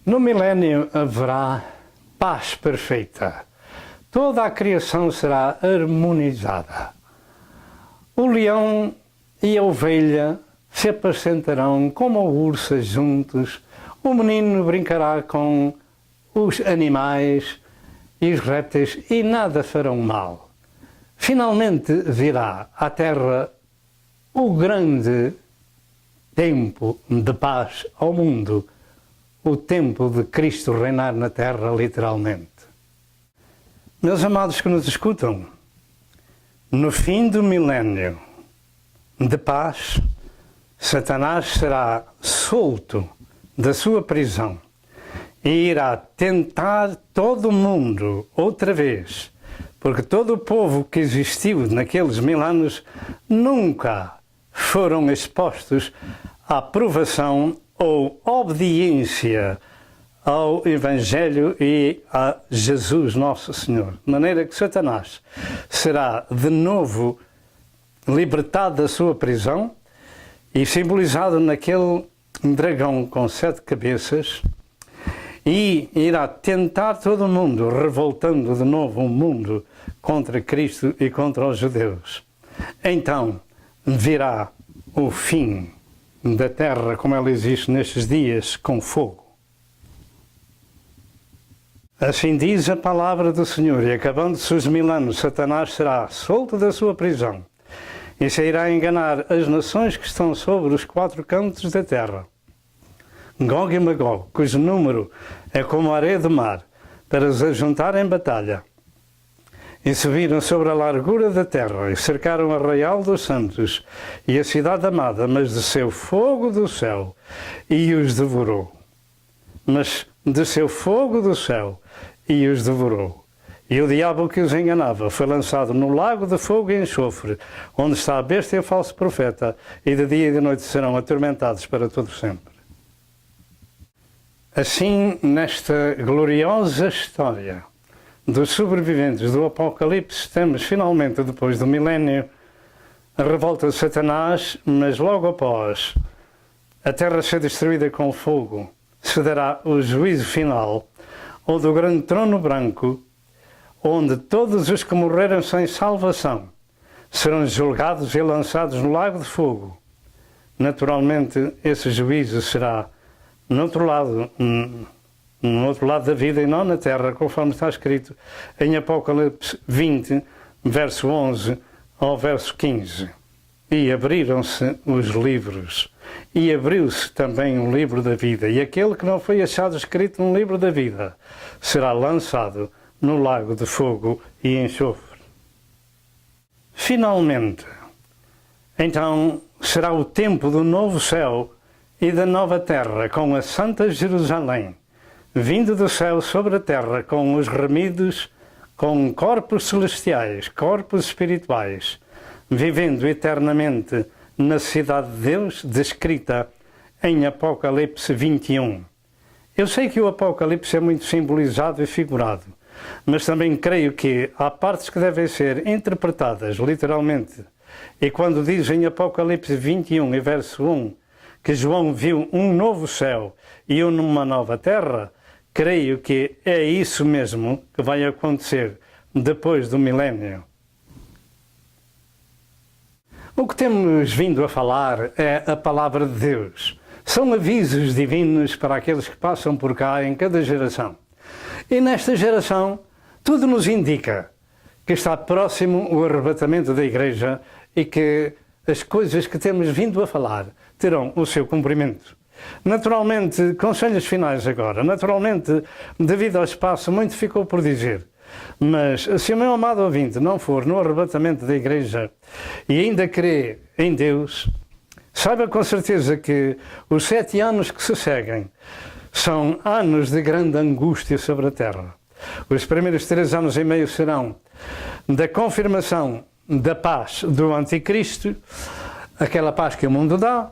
No milénio haverá paz perfeita. Toda a criação será harmonizada. O leão e a ovelha se apacentarão como ursas juntos. O menino brincará com os animais e os répteis e nada farão mal. Finalmente virá à terra o grande tempo de paz ao mundo, o tempo de Cristo reinar na terra, literalmente. Meus amados que nos escutam, no fim do milénio de paz, Satanás será solto da sua prisão e irá tentar todo o mundo outra vez, porque todo o povo que existiu naqueles 1000 anos nunca foram expostos à provação ou obediência ao Evangelho e a Jesus nosso Senhor. De maneira que Satanás será de novo libertado da sua prisão e simbolizado naquele dragão com 7 cabeças, e irá tentar todo o mundo, revoltando de novo o mundo contra Cristo e contra os judeus. Então virá o fim da terra como ela existe nestes dias, com fogo. Assim diz a palavra do Senhor, e acabando-se os 1000 anos, Satanás será solto da sua prisão e sairá a enganar as nações que estão sobre os 4 cantos da terra. Gog e Magog, cujo número é como a areia do mar, para os ajuntar em batalha. E subiram sobre a largura da terra, e cercaram o arraial dos santos, e a cidade amada, mas desceu fogo do céu, e os devorou. Mas desceu fogo do céu, e os devorou. E o diabo que os enganava foi lançado no lago de fogo e enxofre, onde está a besta e o falso profeta, e de dia e de noite serão atormentados para todo sempre. Assim, nesta gloriosa história dos sobreviventes do Apocalipse, temos finalmente, depois do milénio, a revolta de Satanás, mas logo após a terra ser destruída com fogo, se dará o juízo final, ou do grande trono branco, onde todos os que morreram sem salvação serão julgados e lançados no lago de fogo. Naturalmente, esse juízo será no outro lado da vida e não na terra, conforme está escrito em Apocalipse 20, verso 11 ao verso 15. E abriram-se os livros, e abriu-se também o livro da vida, e aquele que não foi achado escrito no livro da vida será lançado no lago de fogo e enxofre. Finalmente, Então será o tempo do novo céu e da nova terra, com a Santa Jerusalém, vindo do céu sobre a terra, com os remidos, com corpos celestiais, corpos espirituais, vivendo eternamente na cidade de Deus, descrita em Apocalipse 21. Eu sei que o Apocalipse é muito simbolizado e figurado, mas também creio que há partes que devem ser interpretadas literalmente. E quando diz em Apocalipse 21 e verso 1 que João viu um novo céu e uma nova terra, creio que é isso mesmo que vai acontecer depois do milénio. O que temos vindo a falar é a palavra de Deus. São avisos divinos para aqueles que passam por cá em cada geração. E nesta geração, tudo nos indica que está próximo o arrebatamento da Igreja e que as coisas que temos vindo a falar terão o seu cumprimento. Naturalmente, conselhos finais agora. Naturalmente, devido ao espaço, muito ficou por dizer. Mas se o meu amado ouvinte não for no arrebatamento da Igreja e ainda crê em Deus, saiba com certeza que os 7 anos que se seguem são anos de grande angústia sobre a terra. Os primeiros 3 anos e meio serão da confirmação da paz do Anticristo, aquela paz que o mundo dá,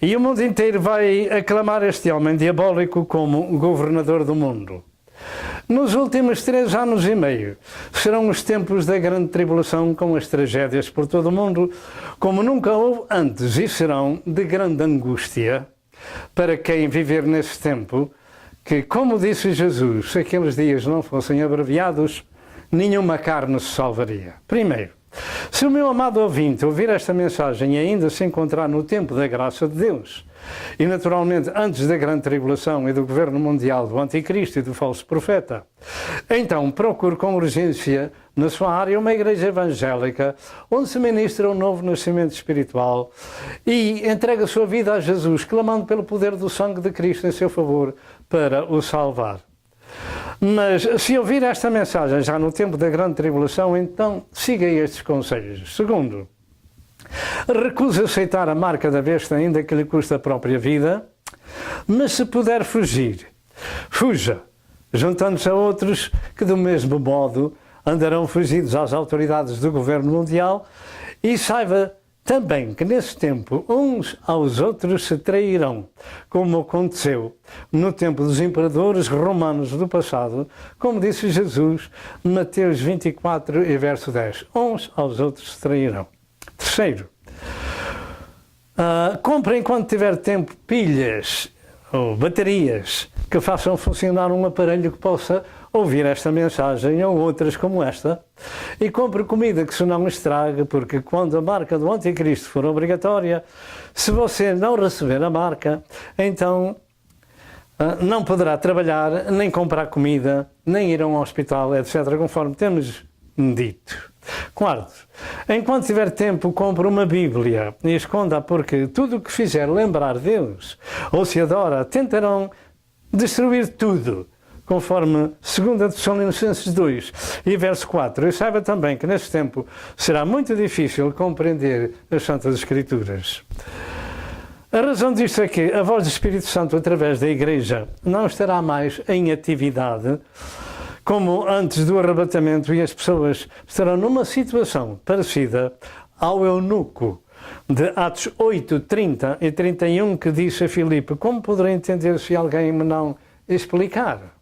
e o mundo inteiro vai aclamar este homem diabólico como governador do mundo. Nos últimos 3 anos e meio serão os tempos da grande tribulação, com as tragédias por todo o mundo, como nunca houve antes, e serão de grande angústia para quem viver nesse tempo, que, como disse Jesus, se aqueles dias não fossem abreviados, nenhuma carne se salvaria. Primeiro, se o meu amado ouvinte ouvir esta mensagem e ainda se encontrar no tempo da graça de Deus, e naturalmente antes da grande tribulação e do governo mundial do Anticristo e do falso profeta, então procure com urgência na sua área uma igreja evangélica onde se ministra um novo nascimento espiritual e entregue a sua vida a Jesus, clamando pelo poder do sangue de Cristo em seu favor para o salvar. Mas se ouvir esta mensagem já no tempo da grande tribulação, então siga estes conselhos. Segundo, recuse aceitar a marca da besta, ainda que lhe custe a própria vida, mas se puder fugir, fuja, juntando-se a outros que do mesmo modo andarão fugidos às autoridades do governo mundial, e saiba também que nesse tempo uns aos outros se trairão, como aconteceu no tempo dos imperadores romanos do passado, como disse Jesus, Mateus 24 e verso 10. Uns aos outros se trairão. Terceiro, compre enquanto tiver tempo pilhas ou baterias que façam funcionar um aparelho que possa ouvir esta mensagem ou outras como esta, e compre comida que se não estrague, porque quando a marca do Anticristo for obrigatória, se você não receber a marca, então não poderá trabalhar, nem comprar comida, nem ir a um hospital, etc., conforme temos dito. Quarto, enquanto tiver tempo, compre uma Bíblia e esconda, porque tudo o que fizer lembrar Deus ou se adora, tentarão destruir tudo, conforme 2 Tessalonicenses 2 e verso 4. E saiba também que nesse tempo será muito difícil compreender as Santas Escrituras. A razão disto é que a voz do Espírito Santo através da Igreja não estará mais em atividade como antes do arrebatamento, e as pessoas estarão numa situação parecida ao eunuco de Atos 8, 30 e 31, que disse a Filipe: como poderei entender se alguém me não explicar?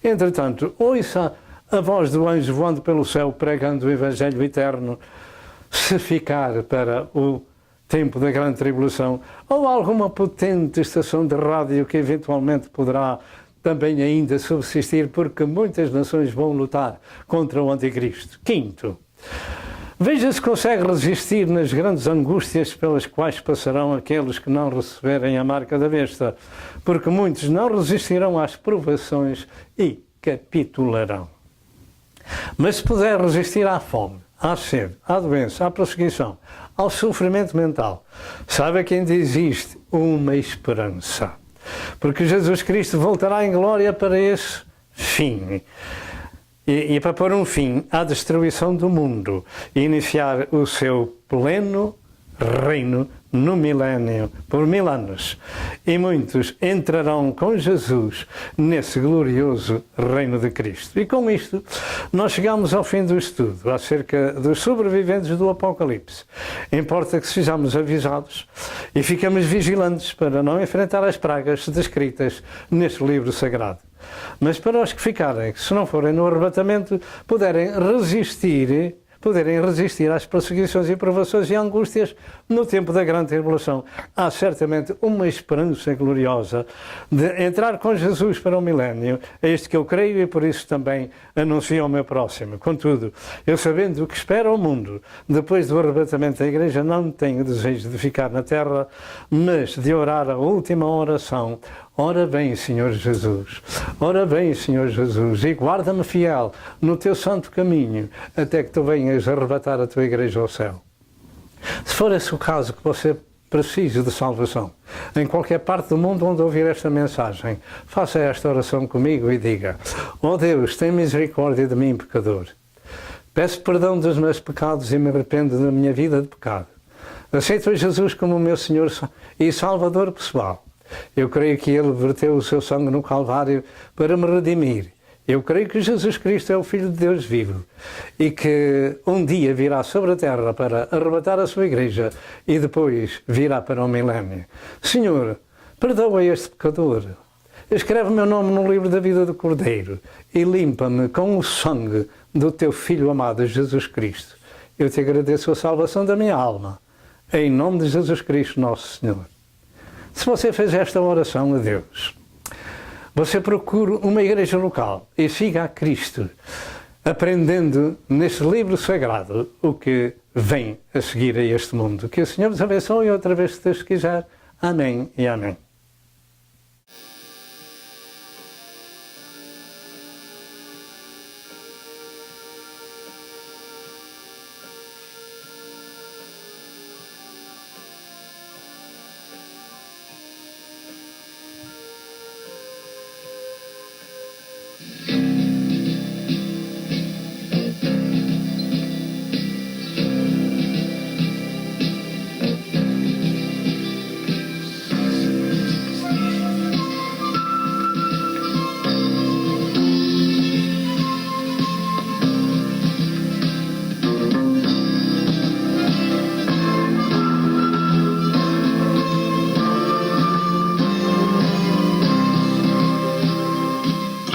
Entretanto, ouça a voz do anjo voando pelo céu, pregando o Evangelho eterno, se ficar para o tempo da grande tribulação, ou alguma potente estação de rádio que eventualmente poderá também ainda subsistir, porque muitas nações vão lutar contra o Anticristo. Quinto, veja se consegue resistir nas grandes angústias pelas quais passarão aqueles que não receberem a marca da besta, porque muitos não resistirão às provações e capitularão. Mas se puder resistir à fome, à sede, à doença, à perseguição, ao sofrimento mental, saiba que ainda existe uma esperança. Porque Jesus Cristo voltará em glória para esse fim. E para pôr um fim à destruição do mundo e iniciar o seu pleno reino no milénio, por 1000 anos. E muitos entrarão com Jesus nesse glorioso reino de Cristo. E com isto, nós chegamos ao fim do estudo acerca dos sobreviventes do Apocalipse. Importa que sejamos avisados e ficamos vigilantes para não enfrentar as pragas descritas neste livro sagrado. Mas para os que ficarem, se não forem no arrebatamento, puderem resistir às perseguições e provações e angústias no tempo da grande tribulação. Há certamente uma esperança gloriosa de entrar com Jesus para o milénio. É isto que eu creio e por isso também anuncio ao meu próximo. Contudo, eu sabendo o que espera o mundo, depois do arrebatamento da Igreja, não tenho desejo de ficar na terra, mas de orar a última oração. Ora bem, Senhor Jesus, ora bem, Senhor Jesus, e guarda-me fiel no teu santo caminho, até que tu venhas arrebatar a tua Igreja ao céu. Se for esse o caso que você precise de salvação, em qualquer parte do mundo onde ouvir esta mensagem, faça esta oração comigo e diga: ó Deus, tem misericórdia de mim, pecador. Peço perdão dos meus pecados e me arrependo da minha vida de pecado. Aceito a Jesus como o meu Senhor e Salvador pessoal. Eu creio que Ele verteu o seu sangue no Calvário para me redimir. Eu creio que Jesus Cristo é o Filho de Deus vivo e que um dia virá sobre a terra para arrebatar a sua Igreja e depois virá para o milénio. Senhor, perdoa este pecador. Escreve meu nome no livro da vida do Cordeiro e limpa-me com o sangue do teu Filho amado, Jesus Cristo. Eu te agradeço a salvação da minha alma. Em nome de Jesus Cristo, nosso Senhor. Se você fez esta oração a Deus, você procure uma igreja local e siga a Cristo, aprendendo neste livro sagrado o que vem a seguir a este mundo. Que o Senhor vos abençoe outra vez, se Deus quiser. Amém e amém.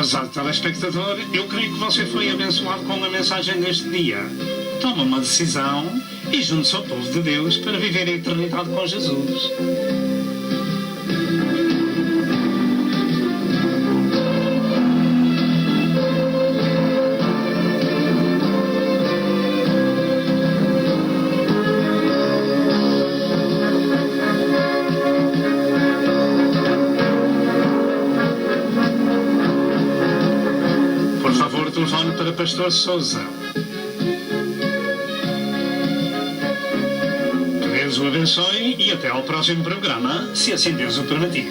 Prezado telespectador, eu creio que você foi abençoado com a mensagem deste dia. Toma uma decisão e junte-se ao povo de Deus para viver a eternidade com Jesus. Telefone para Pastor Sousa. Que Deus o abençoe e até ao próximo programa, se assim Deus o permitir.